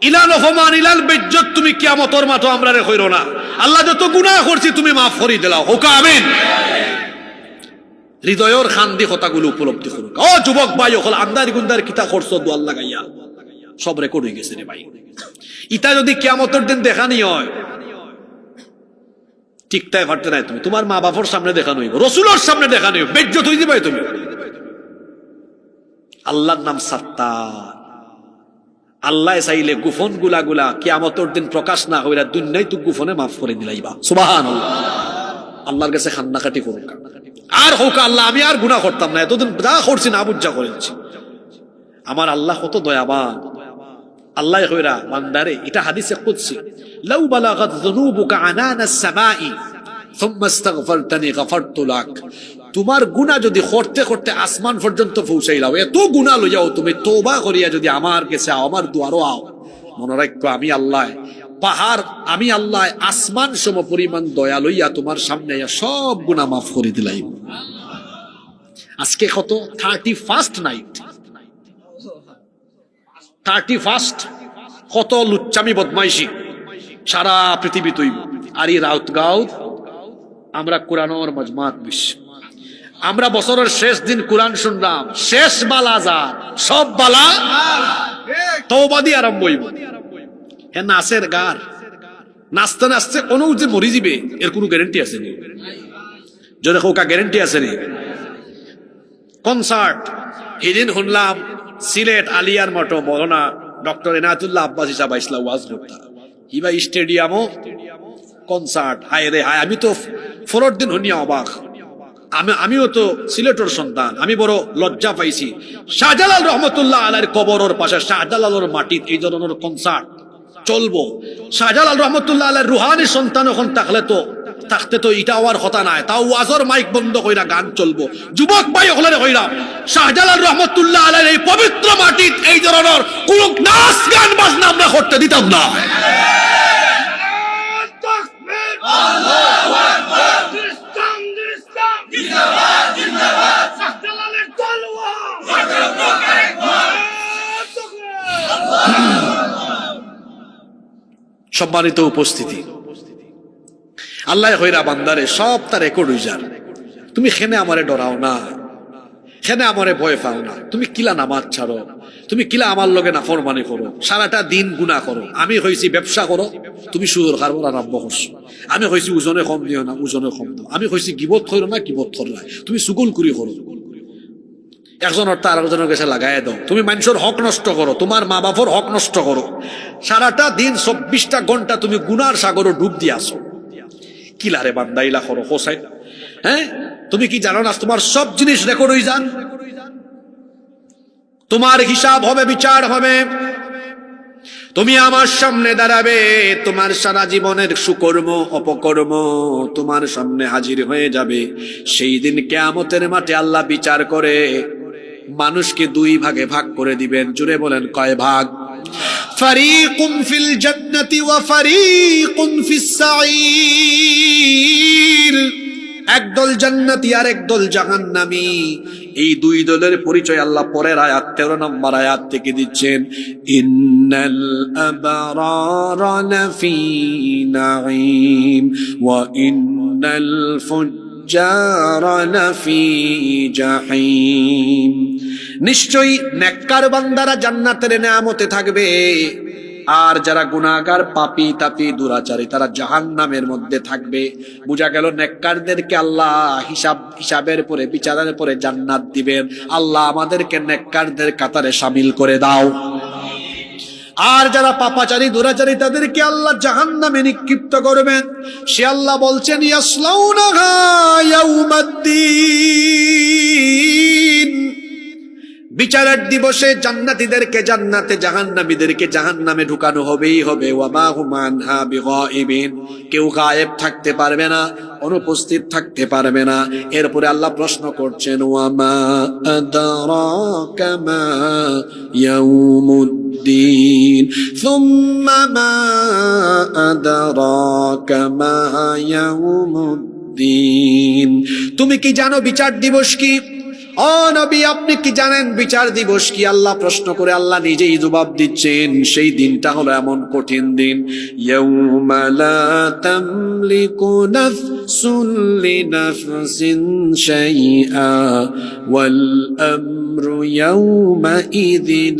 ইলাল ফমান ইলাল বিজ্জত তুমি কিয়ামতের মাঠে আমরারে কইরো না আল্লাহ যত গুনাহ করছি তুমি maaf করি দিলাও হোক আমিন হৃদয়ের খান্দি কথাগুলো উপলব্ধি করুক ও যুবক ভাই ওখানে আন্দার গুন্দার কিতা করছো দোয়াল লাগাইয়া সব রেকর্ড হয়ে গেছে রে ভাই ইটা যদি কিয়ামতের দিন দেখানি হয় ঠিকঠাক পারতে নাই তুমি তোমার মা বাবার সামনে দেখানো হইব রসুলের সামনে দেখানো হইব বেজ্জত হয়ে যাবে তুমি আল্লাহর নাম সাত্তার আল্লাহ চাইলে গুফন গুলা কিয়ামতের দিন প্রকাশ না হইরা দুনিয়ায় তো গুফনে মাফ করে দিলাইবা সুবহানাল্লাহ আল্লাহর কাছে খান্নাকাটি করুক আর হোক আল্লাহ আমি আর গুনাহ করতাম না এতদিন যা করছি না বুঝা করেছি আমার আল্লাহ কত দয়াবান আল্লাহ কইরা বান্দারে এটা হাদিসে কুদসি লাউ বালাগাত যুনুবুকা আনানাস সামাই সুম্মা ইস্তাগফারতানি গফারতু লাক তোমার গুনাহ যদি করতে করতে আসমান পর্যন্ত পৌঁছাইলাও এত গুনাহ লইয়াও তুমি তওবা করিয়া যদি আমার কাছে আমার দুয়ারও আও মনে রাখো আমি আল্লাহ পাহাড় আমি আল্লাহ আসমান সম পরিমাণ দয়া লইয়া তোমার সামনে সব গুনাহ মাফ করে দিলাম আজকে কত 31st নাইট 31st কত লুচ্চামি বদমাইশি সারা পৃথিবী তৈব আর এই রাউতগাঁও আমরা কোরআনের মজমাত বিশ্ব আমরা বছরের শেষ দিন কোরআন শুনলাম শেষ বালা যা সব বালা তওবা দিয়ে আরম্ভ হইব হ্যাঁ নাচের গার নাচতে নাচতে কোনো যে মরি যাবে এর কোনো গ্যারেন্টি আছে নি যদি কোকা গ্যারেন্টি আছে নি কনসার্ট এদিন শুনলাম সিলেট আলিয়ার মঠো মৌলানা ডক্টর এনায়েতুল্লাহ আব্বাসী সাহেব ইসলাম ওয়াজ করতা ইবা স্টেডিয়ামও কনসার্ট হায় রে হায় আমি তো ফোরর দিন শুনিয়া অবাক আমিও তো সিলেটের সন্তান আমি বড় লজ্জা পাইছি শাহজালাল রহমতুল্লাহ আলাইহির কবরের পাশে শাহজালালের মাটিতে এই ধরনের কনসার্ট চলবো শাহজালাল রহমতুল্লাহ আলাইহির রুহানি সন্তান এখন থাকতে তো এটা হওয়ার কথা নাই তাও ওয়াজর মাইক বন্ধ কইরা গান চলবো যুবক ভাই ওখানে কইরা শাহজালাল রহমতুল্লাহ আলাইহির এই পবিত্র মাটিতে এই ধরনের কোন নাচ গান বাজনা আমরা করতে দিতাম না আল্লাহু আকবার জিন্দাবাদ জিন্দাবাদ শাহজালালের তলোয়ার সম্মানিত উপস্থিতি আল্লাহ কইরা বান্দারে সব তার রেকর্ড হই যান তুমি খেনে আমারে ডরাও না খেনে আমারে ভয় পাও না তুমি কিলা নামাজ ছাড়ো তুমি কিলা আমার লগে নাফরমানি করো সারাটা দিন গুনাহ করো আমি হইছি ব্যবসা করো তুমি সুদের কারবার আরম্ভ করছো আমি হইছি ওজনে কম দিও না ওজনে কম দাও আমি হইছি গিবত করো না গিবত করো না তুমি সুগুল করি করো একজন অর্থ আরেকজনের কাছে লাগাই দাও তুমি মানুষের হক নষ্ট করো তোমার মা বাবার হক নষ্ট করো সারাটা দিন 24টা ঘন্টা তুমি গুনার সাগরে ডুব দিয়ে আসো কিলারে বান্দাইলা করো হোসাই হ্যাঁ তুমি কি জানো না তোমার সব জিনিস রেকর্ড হয়ে যান তোমার হিসাব হবে বিচার হবে তুমি আমার সামনে দাঁড়াবে তোমার সারা জীবনের সুকর্ম অপকর্ম তোমার সামনে হাজির হয়ে যাবে সেই দিন কিয়ামতের মাঠে আল্লাহ বিচার করে মানুষকে দুই ভাগে ভাগ করে দিবেন জুড়ে বলেন কয় ভাগ ফারিকুম ফিল জান্নাতি ওয়া ফারিকুন ফিস সাঈর, একদল জান্নাতি আর একদল জাহান্নামী। এই দুই দলের পরিচয় আল্লাহ পরের আয়াত 13 নম্বর আয়াত থেকে দিচ্ছেন। ইন্নাল আবরারা লাফি নাঈম ওয়া ইন্নাল ফুজ্জারা লাফি জাহিম, নিশ্চয়ই নেককার বান্দারা জান্নাতের নেয়ামতে থাকবে, আর যারা গুনাহগার পাপী তাপী দুরাচারী তারা জাহান্নামের মধ্যে থাকবে। বোঝা গেল নেককারদেরকে আল্লাহ হিসাবের পরে বিচারের পরে জান্নাত দিবেন। আল্লাহ আমাদেরকে নেককারদের কাতারে শামিল করে দাও। আর যারা পাপাচারী দুরাচারী তাদেরকে আল্লাহ জাহান্নামে নিক্ষিপ্ত করবেন। সে আল্লাহ বলছেন ইয়াসলাউনাহা ইয়াউমাদ্দিন, বিচারের দিবসে জান্নাতীদেরকে জান্নাতে, জাহান্নামীদেরকে জাহান্নামে ঢুকানো হবেই হবে। ওয়া মা হুম আনহা বিগাইবিন, কেউ গায়েব থাকতে পারবে না, অনুপস্থিত থাকতে পারবে না। এরপরে আল্লাহ প্রশ্ন করছেন ওয়া মা আদরাকা মা ইয়াউমুদ্দিন সুম্মা মা আদরাকা মা ইয়াউমুদ্দিন, তুমি কি জানো বিচার দিবস কি? ও নবী আপনি কি জানেন বিচার দিবস কি? আল্লাহ প্রশ্ন করে আল্লাহ নিজেই জবাব দিচ্ছেন। সেই দিনটা হলো এমন কঠিন দিন, ইয়াউমা লা তামলিকু নাফসুন লিনাফসিন শাইআ ওয়াল আমরু ইয়াউমা ইযিন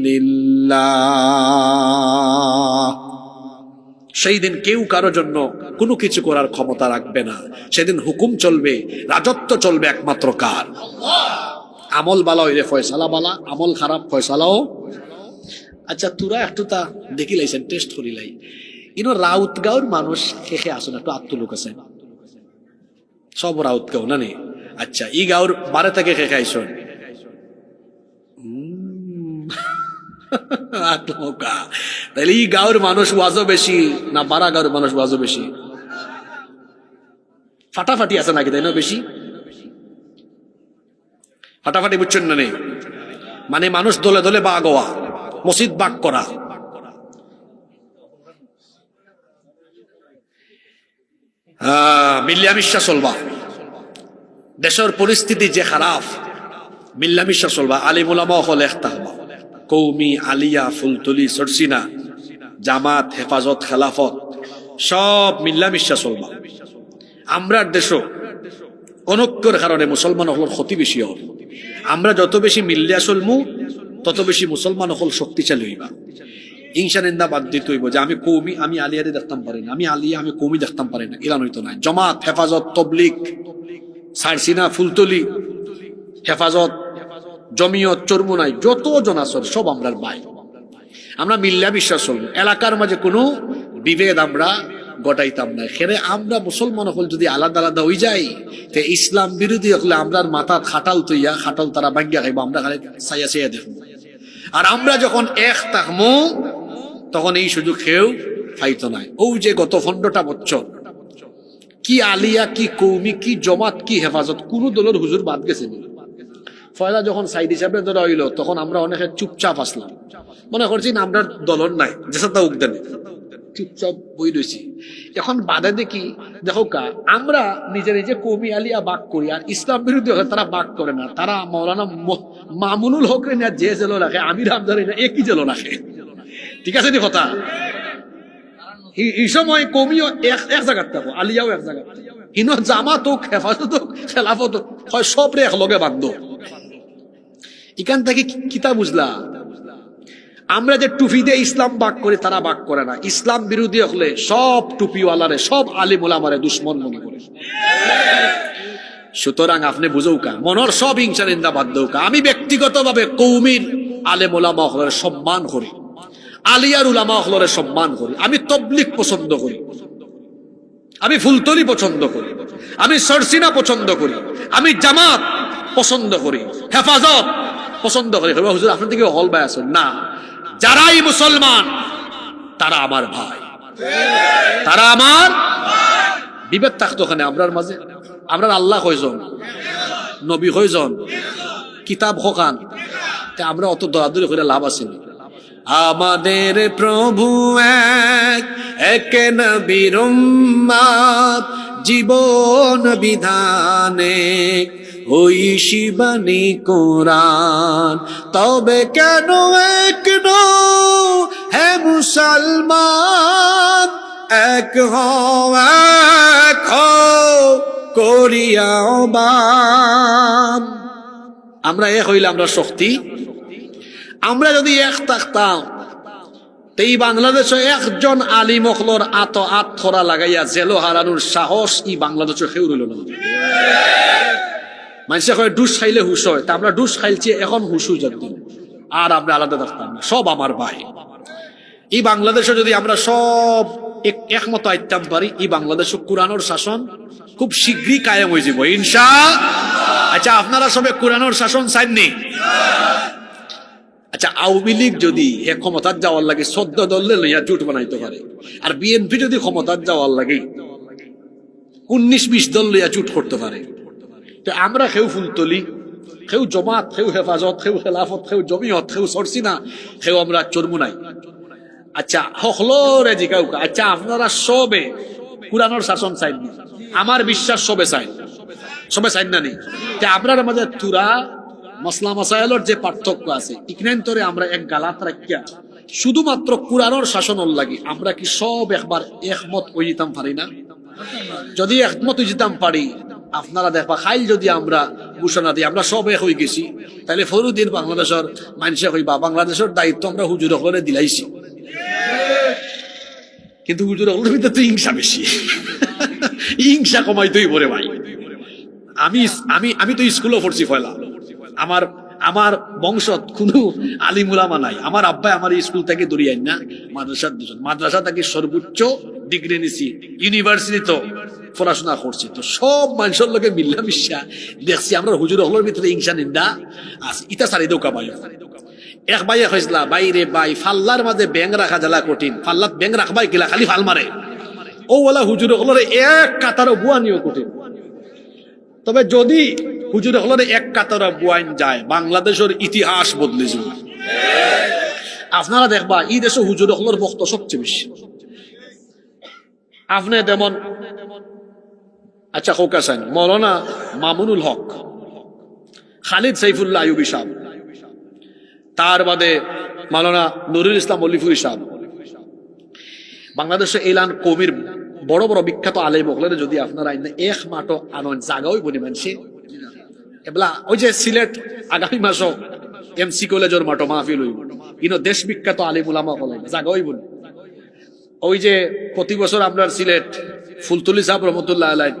লিল্লাহ। সেই দিন কেউ কারো জন্য কোনো কিছু করার ক্ষমতা রাখবে না। সেদিন হুকুম চলবে, রাজত্ব চলবে একমাত্র কার? আমল বালা হইলে ফয়সালা বালা, আমল খারাপ ফয়সালাও। আচ্ছা তোরা একটু তা দেখি লাইছেন, টেস্ট করি লাই। ইনো রাউতগাঁওর মানুষ খেখে আসুন, একটু আত্মলোক আছে সব রাউতগাঁও না নে? আচ্ছা ই গাঁওর বারে থেকে খেখে আইসন তাহলে এই গাঁওর মানুষ ওয়াজও বেশি না বারা গাঁওর মানুষ ওয়াজও বেশি? ফাটাফাটি আছে নাকি, তাই না? বেশি ফাটাফাটি বুঝছেন না নেই? মানে মানুষ দলে দলে বাগ হওয়া, মসজিদ বাগ করা। মিল্লামিশা চলবা, দেশের পরিস্থিতি যে খারাপ, মিল্লামিশা চলবা। আলিম উলামা হল একটা হবা, কৌমি, আলিয়া, ফুলতলি, সরসিনা, জামাত, হেফাজত, খেলাফত সব মিল্লামিশা চলবা। আমরার দেশ অনৈক্যর কারণে মুসলমান হল ক্ষতি বেশি হল। আমরা যত বেশি মিল্লিয়া চলমু তত বেশি মুসলমান হল শক্তিশালী হইবা। হিংসা নিন্দা বাদ দিতে হইব যে আমি কৌমি, আমি আলিয়ারে দেখতাম পারি না, আমি আলিয়া, আমি কৌমি দেখতাম পারি না, এরা নইতো নাই। জমাত, হেফাজত, তবলিগ, সারসিনা, ফুলতলি, হেফাজত, জমিয়ত, চরমুনাই, যত জন আসর সব আমরার ভাই। আমরা মিল্লা বিশ্বাস চলবো। এলাকার মাঝে কোনো বিভেদ আমরা গটাইতাম না। খেরে আমরা মুসলমান হল যদি আলাদা আলাদা হয়ে যাই, তে ইসলাম বিরোধী হলে আমরার মাথা খাটাল তৈয়া, খাটাল তারা ভাঙ্গিয়া খাইব, আমরা খালি চাইয়া চাইয়া দেখবো। আর আমরা যখন এক থাকবো তখন এই সুযোগ খেয়েও ফাইতো নাই। ও যে গত 15টা বছর কি আলিয়া, কি কৌমি, কি জমাত, কি হেফাজত, কোন দলের হুজুর বাদ গেছে। ফয়লা যখন সাইড হিসাবে ধরা হইল তখন আমরা অনেকে চুপচাপ আসলাম, মনে করছি না আমরা দলন নাই, যেসা উগদেন চুপচাপ বই রয়েছি। এখন বাধা দেখি, দেখো কা আমরা নিজে নিজে কৌমি আলিয়া বাক করি, আর ইসলাম বিরোধী হলে তারা বাক করে না। তারা মৌলানা মামুনুল হক রে না যে জেলো রাখে, আমির হামদারে না একই জেলো রাখে। ঠিক আছে নি কথা? এই সময় কৌমিও এক জায়গায় থাকো, আলিয়াও এক জায়গায়, হিনো জামাত হোক, হেফাজত হোক, খেলাফত হোক, হয় সবরে একলগে বাধ্য। এখান থেকে কিতা বুঝলা? আমরা যে টুপি দিয়ে ইসলাম বাক করি তারা বাক করে না। ইসলাম বিরোধী হলে সব টুপিওয়ালারে, সব আলিম ওলামারে দুশ্মন মনে করে। সুতরাং আপনি বুঝৌকা, মনের সব হিংসা নিন্দা বাদ দৌকা। আমি ব্যক্তিগতভাবে কৌমির আলেম ওলামা হলের সম্মান করি, আলিয়ার উলামা হলের সম্মান করি। আমি তবলিগ পছন্দ করি, আমি ফুলতলি পছন্দ করি, আমি সরসিনা পছন্দ করি, আমি জামাত পছন্দ করি, হেফাজত পছন্দ করি। হুজুর আপনার দিকে হল ভাই আছেন না, যারাই মুসলমান তারা আমার ভাই, তারা আমার বিভেদ থাকতো ওখানে আমরার মাঝে। আমরা আল্লাহ কয়জন, নবী কয়জন, কিতাব হকান, আমরা অত দরাদরি করে লাভ আছে? আমাদের প্রভু এক, এক নবীর উম্মত, জীবন বিধানে ওই শিবানী কোরআন। তবে কেন এক নও হে মুসলমান, এক হও এক হও করিয়া বান। আমরা এক হইলে আমরা শক্তি। আমরা যদি এক থাকতাম, এই বাংলাদেশে একজন আলিম অখলর আত্মরা লাগাইয়া জেলো হারানোর সাহস ই বাংলাদেশে কেউ রইল না। মানুষে কয় ডুস খাইলে হুশ হয়, তা আমরা ডুস খাইছি এখন হুশ হয়ে যাবে, আর আমরা আলাদা থাকতাম না। সব আমার ভাই। এই বাংলাদেশে যদি আমরা সব একমত আইতাম পারি, এই বাংলাদেশে কোরআনের শাসন খুব শীঘ্রই কায়েম হয়ে যাব ইনশাআল্লাহ। আচ্ছা, আপনারা সবে কোরআনের শাসন চাইননি? আচ্ছা, আওয়ামী লীগ যদি ক্ষমতার যাওয়ার লাগে 14 দলে লইয়া জোট বানাইতে পারে, আর বিএনপি যদি ক্ষমতার যাওয়ার লাগে 19-20 দল লইয়া জোট করতে পারে, তো আমরা কেউ ফুলতলি, কেউ জমাত, কেউ হেফাজত, কেউ খেলাফত, কেউ জমিয়ত, কেউ সরসিনা, কেউ আমরা চরমুনাই। আচ্ছা, হকলরে জিগাও, আচ্ছা আপনারা সবে কোরআনের শাসন চাইন? আমার বিশ্বাস সবে চাইন, সবে চাইন না নি? আপনার মাঝে তুরা মসলা মসাইলের যে পার্থক্য আছে, ইকনান্তরে আমরা এক গালাত রাখিয়া শুধুমাত্র কোরআনের শাসনের লাগি আমরা কি সব একবার একমত হয়ে যেতাম পারি না? যদি একমত হয়ে যেতাম পারি, আপনারা দেখবা খাইল যদি আমরা ঘোষণা দিই আমরা সব এক হয়ে গেছি, তাহলে ফরুদিন বাংলাদেশের মানুষে কইবা বাংলাদেশের দায়িত্ব আমরা হুজুর হলে দিলাইছি। কিন্তু হুজুর হলের ভিতরে তো হিংসা বেশি, হিংসা কমাইতেই পড়ে ভাই। আমি আমি আমি তো স্কুলও পড়ছি পয়লা, আমার আমার বংশত কোনো আলিমুলামা নাই। আমার আব্বাই আমার স্কুল থেকে দরিয়াই না, মাদ্রাসা থেকে সর্বোচ্চ ডিগ্রি নিছি, ইউনিভার্সিটি তো পড়াশোনা করছি। তো সব মানুষের লোকে মিল্লা মিশা দেখছি আমরা হুজুর হলের ভিতরে হিংসা নিন্দা আছে। ইটা সারি দৌকা ভাই, এক ভাইয়ে হয়েছিলা বাইরে বাই ফাল্লার মাঝে ব্যাং রাখা জ্বালা কঠিন, ফাল্লাত ব্যাং রাখবাই গেলা খালি ফাল মারে, ও বলা হুজুর হলের এক কাতারও বুয়া নিও কঠিন। তবে যদি হুজুর হলের এক কাতারা বুয়াইন যায়, বাংলাদেশের ইতিহাস বদলে যাবে। আপনারা দেখবা এই দেশে হুজুর হলের বক্তব্য সবচেয়ে বেশি। আপনি যেমন আচ্ছা খোকাসান মৌলানা মামুনুল হক, খালিদ সাইফুল্লাহ আইয়ুবী সাহেব, তার বাদে মৌলানা নুরুল ইসলাম অলিফুর সাহেব, বাংলাদেশে এলান কবির বড় বড় বিখ্যাত আলেম হলের যদি আপনারা এক মাঠও আনন্দ জাগাওই বলি মানছে এবলা। ওই যে সিলেট আগামী মাস এমসি কলেজের মাঠো মাহফিল হইব, ইনো দেশ বিখ্যাত আলিম উলামা হলে জাগাওই বলি। ওই যে প্রতি বছর আপনার সিলেট ফুলতলি সাহেব রহমতুল্লাহ আলাই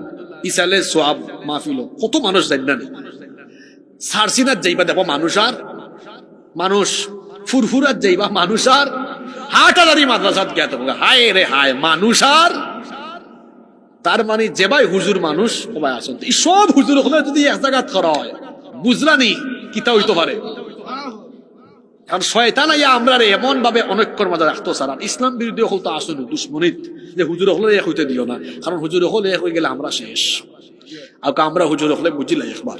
ইসালে সোয়াব মাহফিল, কত মানুষ জানি না। সারসিনাত যাইবা দেখো মানুষ, আর মানুষ ফুরফুরাত যাইবা মানুষ, আর হাটাদারি মাদ্রাসাত জ্ঞাত হায় রে হায় মানুষ। আর তার মানে যে ভাই হুজুর মানুষ সবাই আসেন, এই সব হুজুর হলে যদি এক জায়গা করা হয় বুঝলানি কিতা হইতে পারে। কারণ শয়তান আইয়া আমরা এমন ভাবে অনৈক্যর মাঝে রাখতো স্যার, আর ইসলাম বিরোধী হল তো আসুন দুশ্মনিত যে হুজুর হলে এক হইতে দিও না, কারণ হুজুর হলে এক হয়ে গেলে আমরা শেষ। আর আমরা হুজুর হলে বুঝিলাই একবার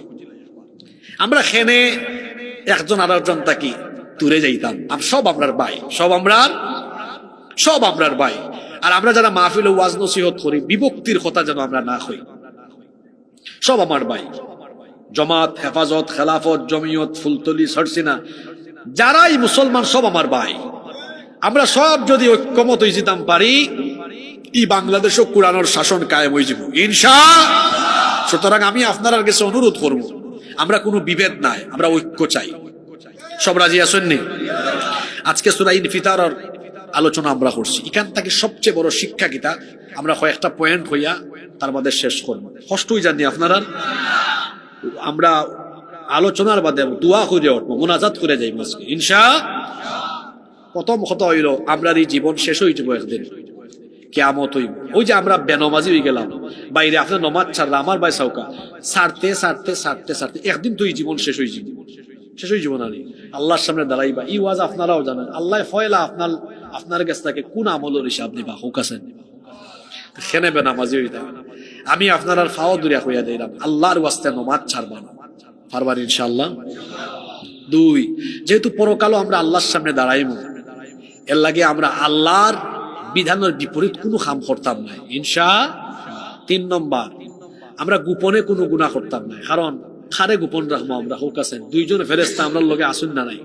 আমরা খেনে একজন আর একজন তাকি তুলে যাইতাম। সব আপনার ভাই, সব আমরার ভাই। আর আমরা যারা মাহফিল ও ওয়াজ নসিহত করি, বিভক্তির কথা যেন আমরা না হই। সব আমার ভাই, জমাত, হেফাজত, খেলাফত, জমিয়ত, ফুলতলি, সরসিনা, যারাই মুসলমান সব আমার ভাই। আমরা সব যদি ঐক্যমত হয়ে যেতাম পারি, এই বাংলাদেশও কোরআনের শাসন কায়েম হয়ে যাব ইনশাআল্লাহ। সুতরাং আমি আপনার কাছে অনুরোধ করব, আমরা কোনো বিভেদ নাই, আমরা ঐক্য চাই। সব রাজি আছেন নি? আজকে সূরা ইনফিতারের আলোচনা আমরা করছি, এখান থেকে সবচেয়ে বড় শিক্ষা কিতা আমরা কয়েকটা পয়েন্ট হইয়া তার বাদে শেষ করব। কষ্টই জানি আপনারা, আমরা আলোচনার বাদে দোয়া করে উঠবো, মোনাজাত করে যাই আজকে ইনশাআল্লাহ। প্রথম কথা হইল আমরা এই জীবন শেষ হয়ে যাবো একদিন, কিয়ামত হইব। ওই যে আমরা বেনমাজি হয়ে গেলাম বাইরে, আপনার নমাজ ছাড়লা আমার ভাই সাউকা সারতে সারতে সারতে সারতে একদিন তো এই জীবন শেষ হয়ে যাব, শেষ হয়ে যাব না। আল্লাহর সামনে দাঁড়াইবা, এই ওয়াজ আপনারাও জানেন, আল্লাহ ফয়লা আপনার কাছ থেকে কোন আমলের হিসাব নিবা হুকাছেন খেনে বেনামাজি হইতা। আমি আপনার আর ফাও দূরিয়া হইয়া দিলাম, আল্লাহর ওয়াস্তে নমাজ ছাড়বা না, পারবার ইনশাআল্লাহ। দুই, যেহেতু পরকালও আমরা আল্লাহর সামনে দাঁড়াইব, এর লাগে আমরা আল্লাহর বিধানের বিপরীত কোনো কাম করতাম না ইনশা। 3 নম্বর, আমরা গোপনে কোনো গুনাহ করতাম না, কারণ খারে গোপন রাখবো আমরা হোক আছেন 2 জন ফেরেশতা আমরার লগে আসুন না নাই,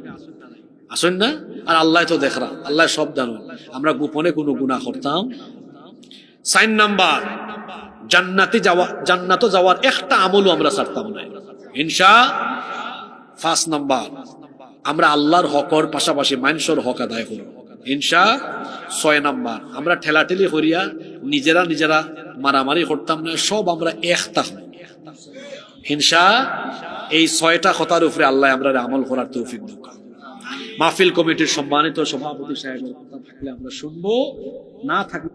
আসুন না, আর আল্লাহ তো দেখরা, আল্লাহ সব জানো, আমরা গোপনে কোনো গুনাহ করতাম। 4 নম্বর, জান্নাতে যাওয়ার একটা আমলও আমরা ছাড়তাম না ইনশা। 5 নম্বর, আমরা আল্লাহর হকর পাশাপাশি মানুষের হক আদায় করব ইনশা। 6 নম্বর, আমরা ঠেলাঠেলি করিয়া নিজেরা মারামারি করতাম না, সব আমরা একতা ইনশা। এই 6টা কথার উপরে আল্লাহ আমরা আমল করার তৌফিক দান। মাহফিল কমিটির সম্মানিত সভাপতি সাহেবের কথা থাকলে আমরা শুনবো, না থাকলে